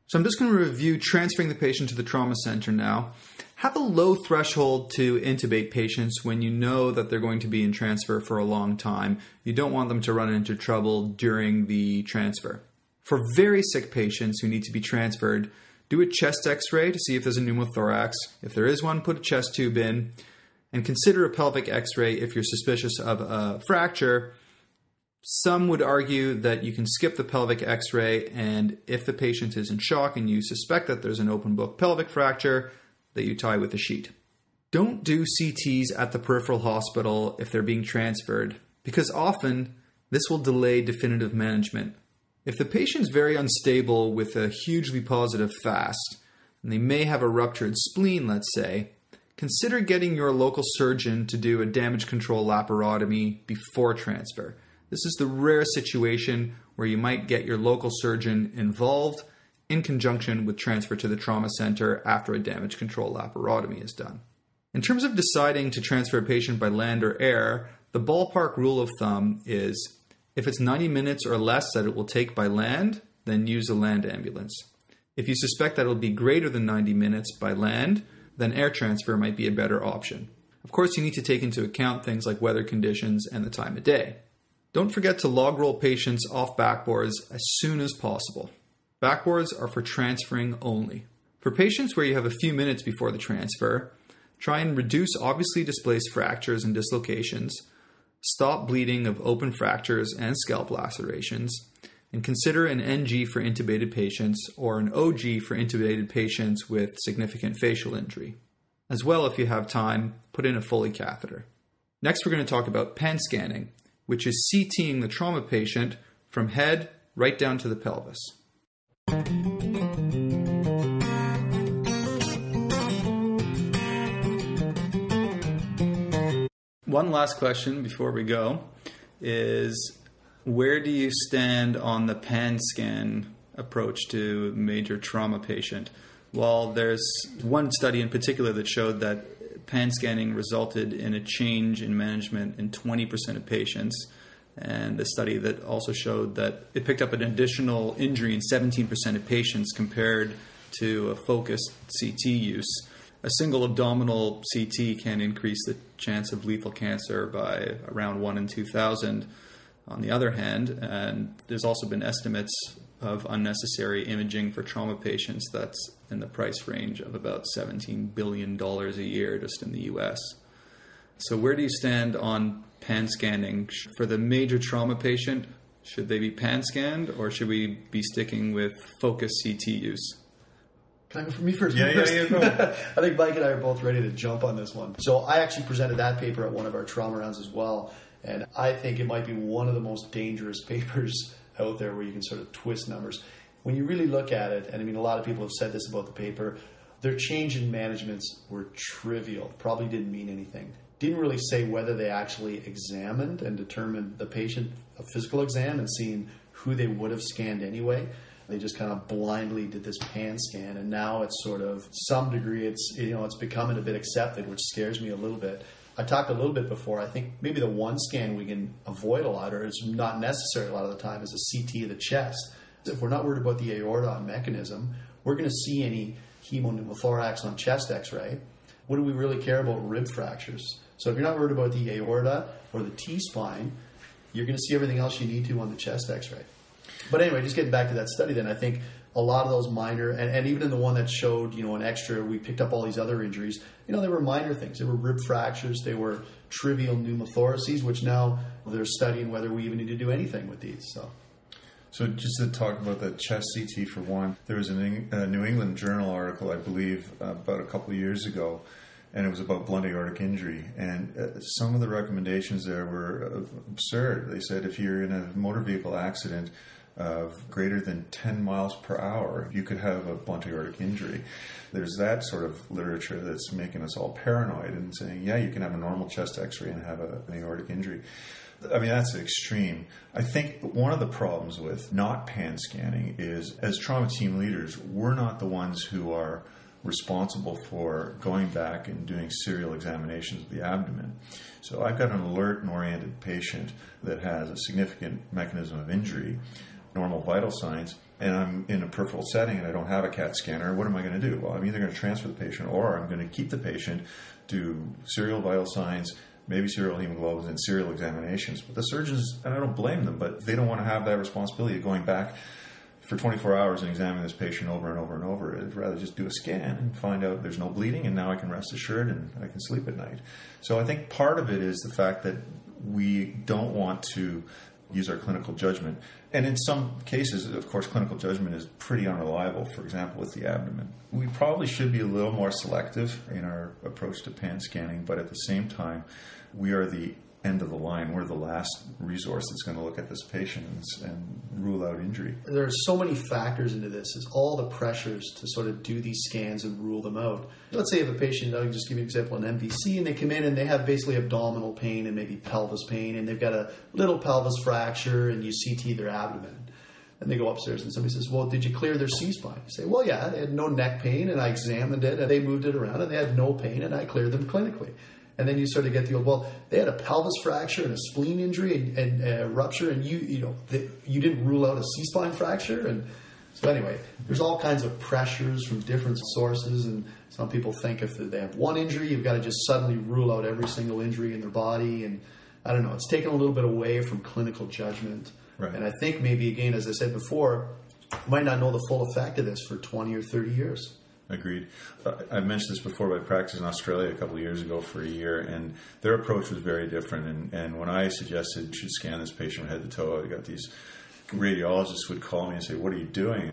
So I'm just going to review transferring the patient to the trauma center now. Have a low threshold to intubate patients when you know that they're going to be in transfer for a long time. You don't want them to run into trouble during the transfer. For very sick patients who need to be transferred, do a chest x-ray to see if there's a pneumothorax. If there is one, put a chest tube in. And consider a pelvic x-ray if you're suspicious of a fracture. Some would argue that you can skip the pelvic x-ray, and if the patient is in shock and you suspect that there's an open book pelvic fracture, that you tie with a sheet. Don't do CTs at the peripheral hospital if they're being transferred, because often this will delay definitive management. If the patient's very unstable with a hugely positive FAST, and they may have a ruptured spleen, let's say, consider getting your local surgeon to do a damage control laparotomy before transfer. This is the rare situation where you might get your local surgeon involved in conjunction with transfer to the trauma center after a damage control laparotomy is done. In terms of deciding to transfer a patient by land or air, the ballpark rule of thumb is if it's 90 minutes or less that it will take by land, then use a land ambulance. If you suspect that it'll be greater than 90 minutes by land, then air transfer might be a better option. Of course, you need to take into account things like weather conditions and the time of day. Don't forget to log roll patients off backboards as soon as possible. Backboards are for transferring only. For patients where you have a few minutes before the transfer, try and reduce obviously displaced fractures and dislocations, stop bleeding of open fractures and scalp lacerations, and consider an NG for intubated patients or an OG for intubated patients with significant facial injury. As well, if you have time, put in a Foley catheter. Next, we're going to talk about pan scanning, which is CTing the trauma patient from head right down to the pelvis. One last question before we go is, where do you stand on the pan scan approach to major trauma patient? Well, there's one study in particular that showed that pan scanning resulted in a change in management in 20% of patients, and a study that also showed that it picked up an additional injury in 17% of patients compared to a focused CT use. A single abdominal CT can increase the chance of lethal cancer by around 1 in 2,000 on the other hand, and there's also been estimates of unnecessary imaging for trauma patients that's in the price range of about $17 billion a year just in the US. So where do you stand on pan scanning? For the major trauma patient, should they be pan scanned or should we be sticking with focused CT use? Can I go for me first? Yeah, go. I think Mike and I are both ready to jump on this one. So I actually presented that paper at one of our trauma rounds as well. And I think it might be one of the most dangerous papers out there where you can sort of twist numbers. When you really look at it, and I mean, a lot of people have said this about the paper, Their change in managements were trivial, probably didn't mean anything. Didn't really say whether they actually examined and determined the patient, a physical exam, and seeing who they would have scanned anyway. They just kind of blindly did this pan scan, and now it's sort of, some degree, it's becoming a bit accepted, which scares me a little bit. I talked a little bit before, I think maybe the one scan we can avoid a lot, or it's not necessary a lot of the time, is a CT of the chest. If we're not worried about the aorta mechanism, we're going to see any hemopneumothorax on chest x-ray. What do we really care about? Rib fractures. So if you're not worried about the aorta or the T-spine, you're going to see everything else you need to on the chest x-ray. But anyway, just getting back to that study then, I think a lot of those minor, and even in the one that showed, an extra, we picked up all these other injuries, they were minor things. They were rib fractures, they were trivial pneumothoraces, which now they're studying whether we even need to do anything with these. So just to talk about the chest CT for one, there was a New England Journal article, I believe, about a couple of years ago, and it was about blunt aortic injury. And some of the recommendations there were absurd. They said if you're in a motor vehicle accident of greater than 10 miles per hour, you could have a blunt aortic injury. There's that sort of literature that's making us all paranoid and saying, yeah, you can have a normal chest x-ray and have an aortic injury. I mean, that's extreme. I think one of the problems with not pan scanning is, as trauma team leaders, we're not the ones who are responsible for going back and doing serial examinations of the abdomen. So I've got an alert and oriented patient that has a significant mechanism of injury, normal vital signs, and I'm in a peripheral setting and I don't have a CAT scanner. What am I going to do? Well, I'm either going to transfer the patient or I'm going to keep the patient, do serial vital signs, maybe serial hemoglobins and serial examinations. But the surgeons, and I don't blame them, but they don't want to have that responsibility of going back for 24 hours and examining this patient over and over and over. I'd rather just do a scan and find out there's no bleeding, and now I can rest assured and I can sleep at night. So I think part of it is the fact that we don't want to use our clinical judgment. And in some cases, of course, clinical judgment is pretty unreliable, for example, with the abdomen. We probably should be a little more selective in our approach to pan scanning, but at the same time, we are the end of the line. We're the last resource that's going to look at this patient and rule out injury. There are so many factors into this. It's all the pressures to sort of do these scans and rule them out. Let's say you have a patient, I'll just give you an example, an MVC, and they come in and they have basically abdominal pain and maybe pelvis pain, and they've got a little pelvis fracture, and you CT their abdomen. And they go upstairs and somebody says, well, did you clear their C-spine? You say, well, yeah, they had no neck pain, and I examined it, and they moved it around, and they had no pain, and I cleared them clinically. And then you sort of get the old, well, they had a pelvis fracture and a spleen injury and a rupture, and you didn't rule out a C-spine fracture. And so anyway, there's all kinds of pressures from different sources, and some people think if they have one injury, you've got to just suddenly rule out every single injury in their body. And I don't know, it's taken a little bit away from clinical judgment. Right. And I think maybe, again, as I said before, you might not know the full effect of this for 20 or 30 years. Agreed. I mentioned this before, but I practiced in Australia a couple of years ago for a year, and their approach was very different. And when I suggested you should scan this patient head to toe, I got these radiologists would call me and say, what are you doing?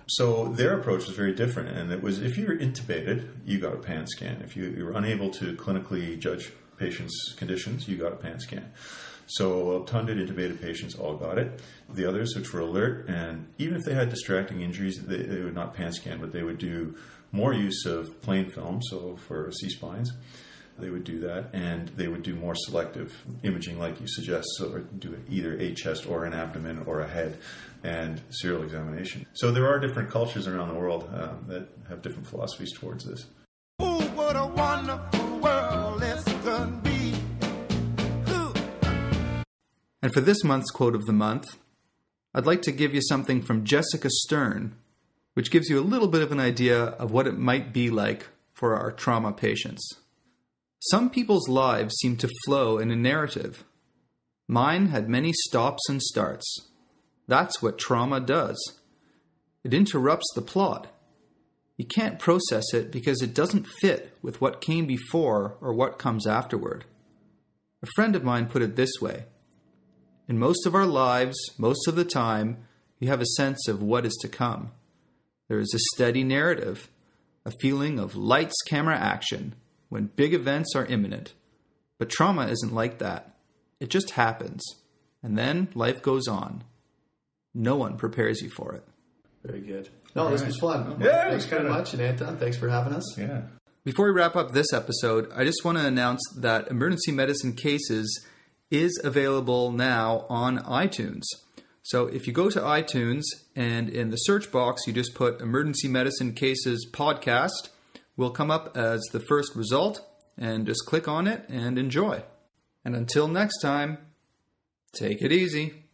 So their approach was very different, and it was if you were intubated, you got a pan scan. If you were unable to clinically judge patients' conditions, you got a pan scan. So obtunded, intubated patients all got it. The others, which were alert, and even if they had distracting injuries, they would not pan scan, but they would do more use of plain film, so for C-spines, they would do that, and they would do more selective imaging like you suggest, so do either a chest or an abdomen or a head, and serial examination. So there are different cultures around the world that have different philosophies towards this. Ooh, what a wonderful world this could be. Ooh. And for this month's quote of the month, I'd like to give you something from Jessica Stern, which gives you a little bit of an idea of what it might be like for our trauma patients. Some people's lives seem to flow in a narrative. Mine had many stops and starts. That's what trauma does. It interrupts the plot. You can't process it because it doesn't fit with what came before or what comes afterward. A friend of mine put it this way: in most of our lives, most of the time, you have a sense of what is to come. There is a steady narrative, a feeling of lights, camera, action, when big events are imminent. But trauma isn't like that. It just happens. And then life goes on. No one prepares you for it. Very good. No, this was fun. Yeah, thanks very much. And Anton, thanks for having us. Yeah. Before we wrap up this episode, I just want to announce that Emergency Medicine Cases is available now on iTunes. So if you go to iTunes and in the search box, you just put Emergency Medicine Cases Podcast, will come up as the first result, and just click on it and enjoy. And until next time, take it easy.